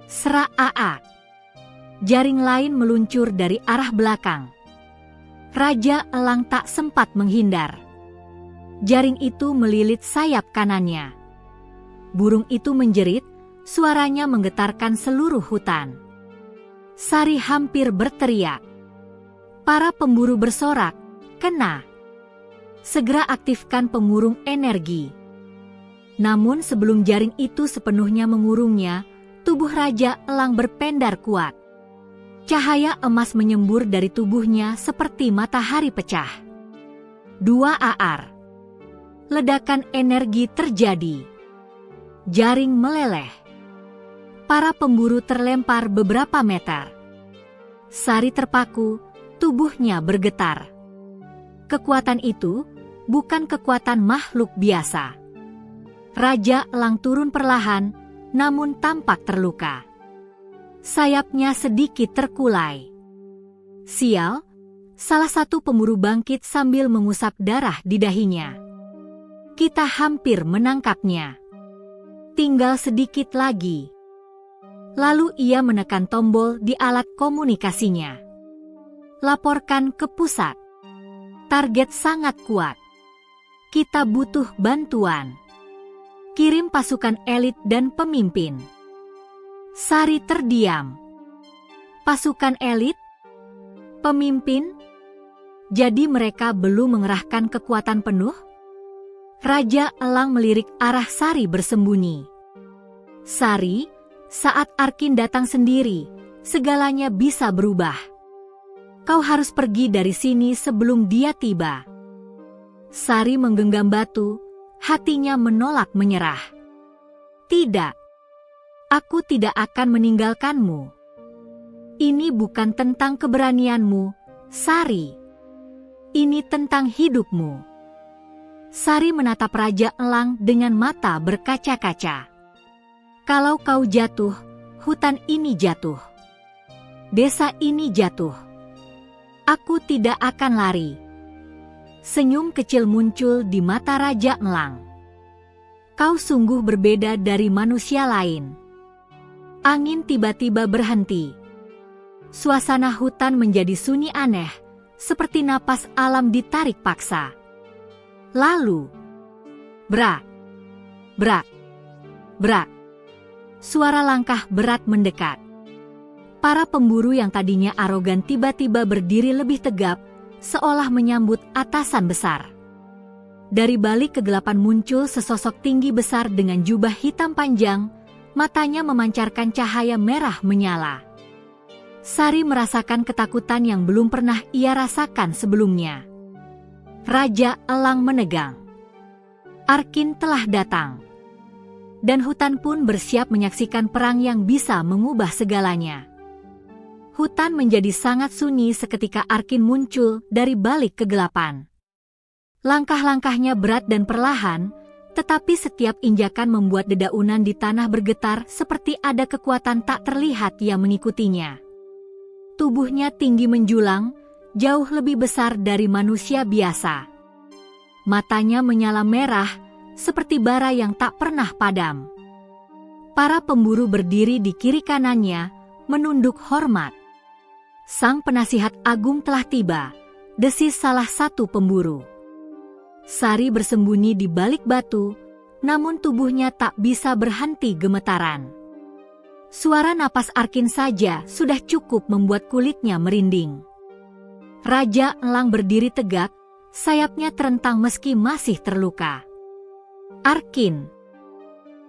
serak-aak. Jaring lain meluncur dari arah belakang. Raja Elang tak sempat menghindar. Jaring itu melilit sayap kanannya. Burung itu menjerit, suaranya menggetarkan seluruh hutan. Sari hampir berteriak. Para pemburu bersorak, kena. Segera aktifkan pemurung energi. Namun sebelum jaring itu sepenuhnya mengurungnya, tubuh Raja Elang berpendar kuat. Cahaya emas menyembur dari tubuhnya seperti matahari pecah. 2 aar. Ledakan energi terjadi. Jaring meleleh. Para pemburu terlempar beberapa meter. Sari terpaku, tubuhnya bergetar. Kekuatan itu bukan kekuatan makhluk biasa. Raja Elang turun perlahan, namun tampak terluka. Sayapnya sedikit terkulai. Sial, salah satu pemburu bangkit sambil mengusap darah di dahinya. Kita hampir menangkapnya. Tinggal sedikit lagi. Lalu ia menekan tombol di alat komunikasinya. Laporkan ke pusat. Target sangat kuat. Kita butuh bantuan. Kirim pasukan elit dan pemimpin. Sari terdiam. Pasukan elit? Pemimpin? Jadi mereka belum mengerahkan kekuatan penuh? Raja Elang melirik arah Sari bersembunyi. Sari, saat Arkin datang sendiri, segalanya bisa berubah. Kau harus pergi dari sini sebelum dia tiba. Sari menggenggam batu, hatinya menolak menyerah. Tidak. Aku tidak akan meninggalkanmu. Ini bukan tentang keberanianmu, Sari. Ini tentang hidupmu. Sari menatap Raja Elang dengan mata berkaca-kaca. Kalau kau jatuh, hutan ini jatuh. Desa ini jatuh. Aku tidak akan lari. Senyum kecil muncul di mata Raja Elang. Kau sungguh berbeda dari manusia lain. Angin tiba-tiba berhenti. Suasana hutan menjadi sunyi aneh, seperti napas alam ditarik paksa. Lalu, brak, brak, brak. Suara langkah berat mendekat. Para pemburu yang tadinya arogan tiba-tiba berdiri lebih tegap, seolah menyambut atasan besar. Dari balik kegelapan muncul sesosok tinggi besar dengan jubah hitam panjang, matanya memancarkan cahaya merah menyala. Sari merasakan ketakutan yang belum pernah ia rasakan sebelumnya. Raja Elang menegang. Arkin telah datang. Dan hutan pun bersiap menyaksikan perang yang bisa mengubah segalanya. Hutan menjadi sangat sunyi seketika Arkin muncul dari balik kegelapan. Langkah-langkahnya berat dan perlahan, tetapi setiap injakan membuat dedaunan di tanah bergetar seperti ada kekuatan tak terlihat yang mengikutinya. Tubuhnya tinggi menjulang, jauh lebih besar dari manusia biasa. Matanya menyala merah, seperti bara yang tak pernah padam. Para pemburu berdiri di kiri kanannya, menunduk hormat. Sang penasihat agung telah tiba, desis salah satu pemburu. Sari bersembunyi di balik batu, namun tubuhnya tak bisa berhenti gemetaran. Suara napas Arkin saja sudah cukup membuat kulitnya merinding. Raja Elang berdiri tegak, sayapnya terentang meski masih terluka. Arkin.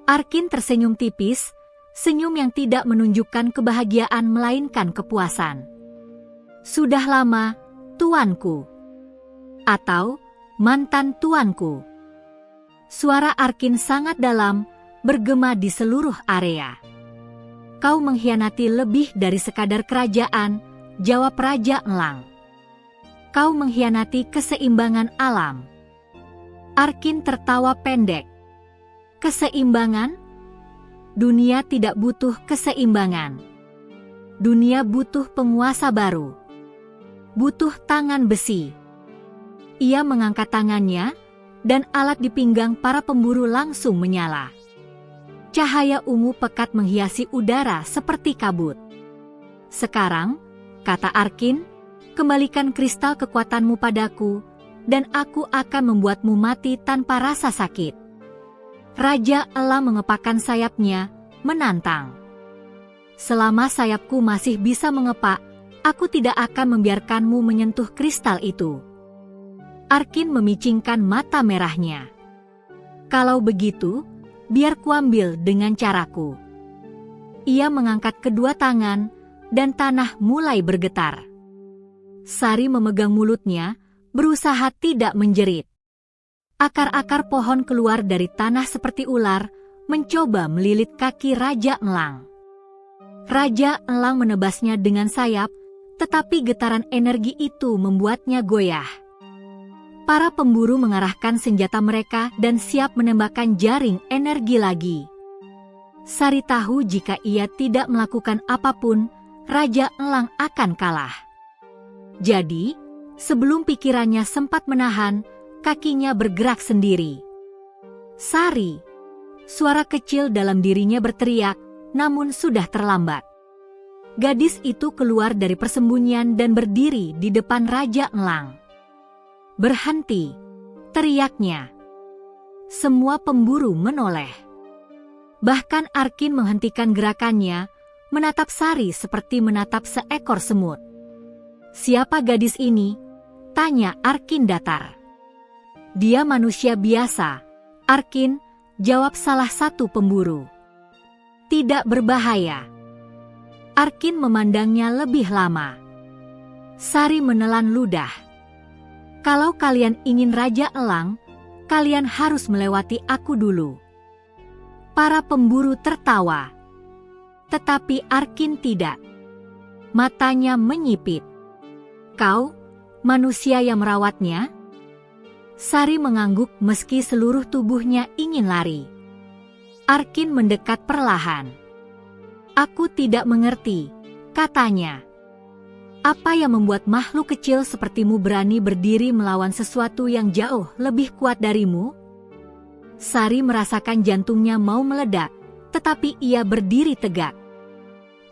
Arkin tersenyum tipis, senyum yang tidak menunjukkan kebahagiaan melainkan kepuasan. Sudah lama, tuanku. Atau mantan tuanku. Suara Arkin sangat dalam, bergema di seluruh area. Kau mengkhianati lebih dari sekadar kerajaan, jawab Raja Elang. kau mengkhianati keseimbangan alam. Arkin tertawa pendek. Keseimbangan? Dunia tidak butuh keseimbangan. Dunia butuh penguasa baru. Butuh tangan besi. Ia mengangkat tangannya, dan alat di pinggang para pemburu langsung menyala. Cahaya ungu pekat menghiasi udara seperti kabut. Sekarang, kata Arkin, kembalikan kristal kekuatanmu padaku, dan aku akan membuatmu mati tanpa rasa sakit. Raja Elang mengepakkan sayapnya, menantang. Selama sayapku masih bisa mengepak, aku tidak akan membiarkanmu menyentuh kristal itu. Arkin memicingkan mata merahnya. Kalau begitu, biar kuambil dengan caraku. Ia mengangkat kedua tangan, dan tanah mulai bergetar. Sari memegang mulutnya, berusaha tidak menjerit. Akar-akar pohon keluar dari tanah seperti ular, mencoba melilit kaki Raja Elang. Raja Elang menebasnya dengan sayap, tetapi getaran energi itu membuatnya goyah. Para pemburu mengarahkan senjata mereka dan siap menembakkan jaring energi lagi. Sari tahu jika ia tidak melakukan apapun, Raja Elang akan kalah. Jadi, sebelum pikirannya sempat menahan, kakinya bergerak sendiri. Sari! Suara kecil dalam dirinya berteriak, namun sudah terlambat. Gadis itu keluar dari persembunyian dan berdiri di depan Raja Elang. Berhenti, teriaknya. Semua pemburu menoleh. Bahkan Arkin menghentikan gerakannya, menatap Sari seperti menatap seekor semut. Siapa gadis ini? Tanya Arkin datar. Dia manusia biasa, Arkin, jawab salah satu pemburu. Tidak berbahaya. Arkin memandangnya lebih lama. Sari menelan ludah. Kalau kalian ingin Raja Elang, kalian harus melewati aku dulu. Para pemburu tertawa. Tetapi Arkin tidak. Matanya menyipit. Kau, manusia yang merawatnya? Sari mengangguk meski seluruh tubuhnya ingin lari. Arkin mendekat perlahan. Aku tidak mengerti, katanya. Apa yang membuat makhluk kecil sepertimu berani berdiri melawan sesuatu yang jauh lebih kuat darimu? Sari merasakan jantungnya mau meledak, tetapi ia berdiri tegak.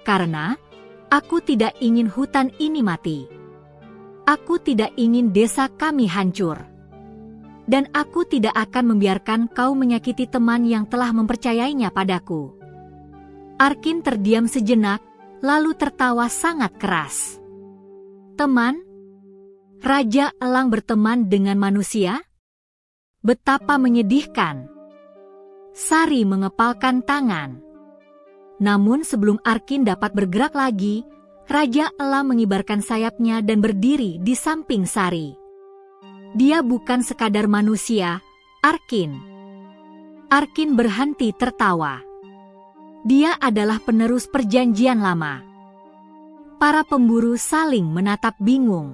Karena, aku tidak ingin hutan ini mati. Aku tidak ingin desa kami hancur. Dan aku tidak akan membiarkan kau menyakiti teman yang telah mempercayainya padaku. Arkin terdiam sejenak, lalu tertawa sangat keras. Teman? Raja Elang berteman dengan manusia? Betapa menyedihkan. Sari mengepalkan tangan. Namun sebelum Arkin dapat bergerak lagi, Raja Elang mengibarkan sayapnya dan berdiri di samping Sari. Dia bukan sekadar manusia, Arkin. Arkin berhenti tertawa. Dia adalah penerus perjanjian lama. Para pemburu saling menatap bingung.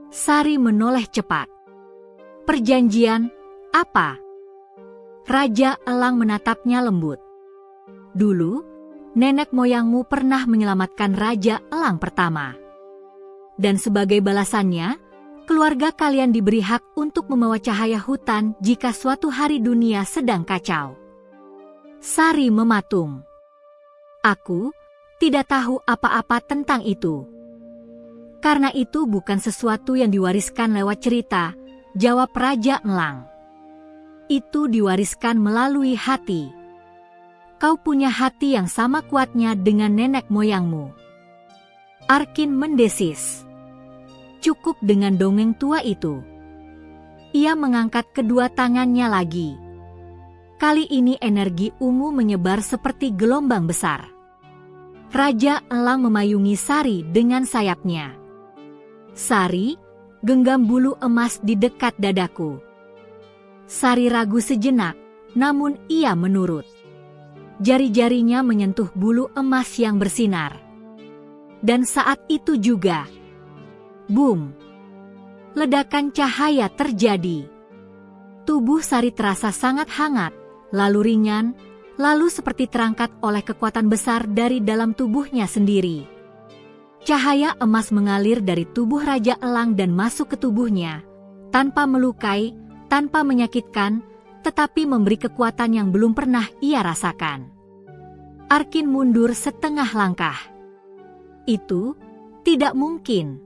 Sari menoleh cepat. Perjanjian, apa? Raja Elang menatapnya lembut. Dulu, nenek moyangmu pernah menyelamatkan Raja Elang pertama. Dan sebagai balasannya, keluarga kalian diberi hak untuk membawa cahaya hutan jika suatu hari dunia sedang kacau. Sari mematung. Aku tidak tahu apa-apa tentang itu. Karena itu bukan sesuatu yang diwariskan lewat cerita, jawab Raja Elang. Itu diwariskan melalui hati. Kau punya hati yang sama kuatnya dengan nenek moyangmu. Arkin mendesis. Cukup dengan dongeng tua itu. Ia mengangkat kedua tangannya lagi. Kali ini energi ungu menyebar seperti gelombang besar. Raja Elang memayungi Sari dengan sayapnya. Sari, genggam bulu emas di dekat dadaku. Sari ragu sejenak, namun ia menurut. Jari-jarinya menyentuh bulu emas yang bersinar. Dan saat itu juga, boom! ledakan cahaya terjadi. Tubuh Sari terasa sangat hangat, lalu ringan, lalu seperti terangkat oleh kekuatan besar dari dalam tubuhnya sendiri. Cahaya emas mengalir dari tubuh Raja Elang dan masuk ke tubuhnya, tanpa melukai, tanpa menyakitkan, tetapi memberi kekuatan yang belum pernah ia rasakan. Arkin mundur setengah langkah. Itu tidak mungkin.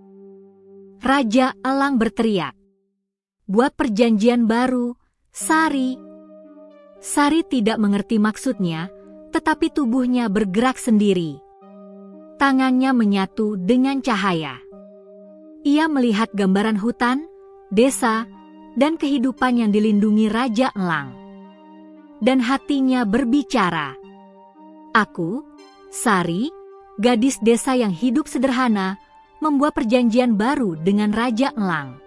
Raja Elang berteriak. Buat perjanjian baru, Sari. Sari tidak mengerti maksudnya, tetapi tubuhnya bergerak sendiri. Tangannya menyatu dengan cahaya. Ia melihat gambaran hutan, desa, dan kehidupan yang dilindungi Raja Elang. Dan hatinya berbicara. Aku, Sari, gadis desa yang hidup sederhana, membuat perjanjian baru dengan Raja Elang.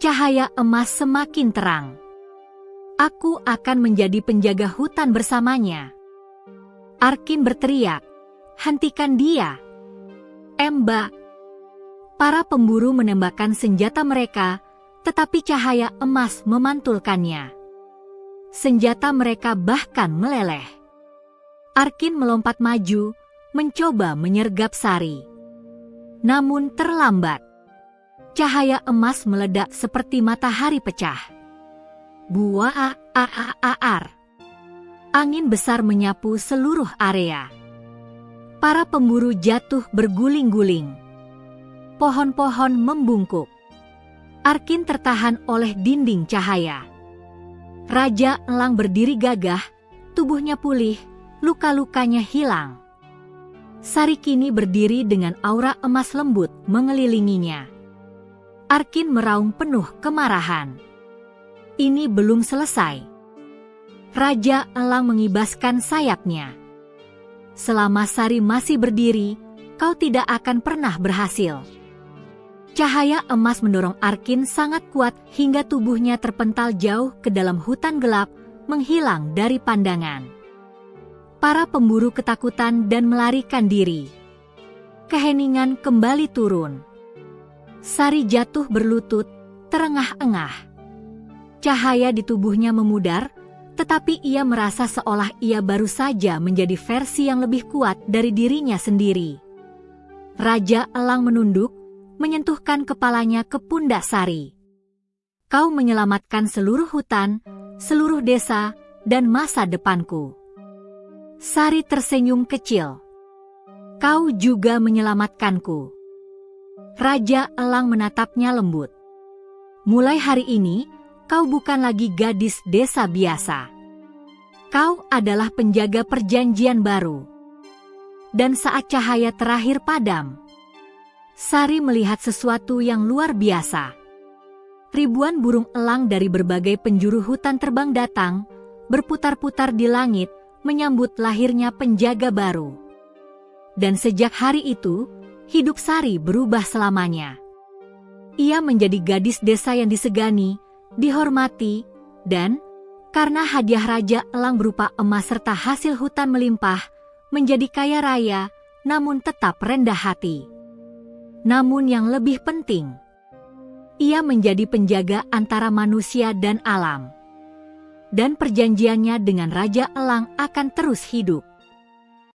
Cahaya emas semakin terang. Aku akan menjadi penjaga hutan bersamanya. Arkin berteriak, hentikan dia. Mbak. Para pemburu menembakkan senjata mereka, tetapi cahaya emas memantulkannya. Senjata mereka bahkan meleleh. Arkin melompat maju, mencoba menyergap Sari. Namun terlambat. Cahaya emas meledak seperti matahari pecah. Buar. Angin besar menyapu seluruh area. Para pemburu jatuh berguling-guling. Pohon-pohon membungkuk. Arkin tertahan oleh dinding cahaya. Raja Elang berdiri gagah, tubuhnya pulih, luka-lukanya hilang. Sari kini berdiri dengan aura emas lembut mengelilinginya. Arkin meraung penuh kemarahan. Ini belum selesai. Raja Elang mengibaskan sayapnya. Selama Sari masih berdiri, kau tidak akan pernah berhasil. Cahaya emas mendorong Arkin sangat kuat hingga tubuhnya terpental jauh ke dalam hutan gelap, menghilang dari pandangan. Para pemburu ketakutan dan melarikan diri. Keheningan kembali turun. Sari jatuh berlutut, terengah-engah. Cahaya di tubuhnya memudar, tetapi ia merasa seolah ia baru saja menjadi versi yang lebih kuat dari dirinya sendiri. Raja Elang menunduk, menyentuhkan kepalanya ke pundak Sari. Kau menyelamatkan seluruh hutan, seluruh desa, dan masa depanku. Sari tersenyum kecil. Kau juga menyelamatkanku. Raja Elang menatapnya lembut. Mulai hari ini, kau bukan lagi gadis desa biasa. Kau adalah penjaga perjanjian baru. Dan saat cahaya terakhir padam, Sari melihat sesuatu yang luar biasa. Ribuan burung elang dari berbagai penjuru hutan terbang datang, berputar-putar di langit, menyambut lahirnya penjaga baru. Dan sejak hari itu, hidup Sari berubah selamanya. Ia menjadi gadis desa yang disegani, dihormati, dan karena hadiah Raja Elang berupa emas serta hasil hutan melimpah, menjadi kaya raya, namun tetap rendah hati. Namun yang lebih penting, ia menjadi penjaga antara manusia dan alam. Dan perjanjiannya dengan Raja Elang akan terus hidup.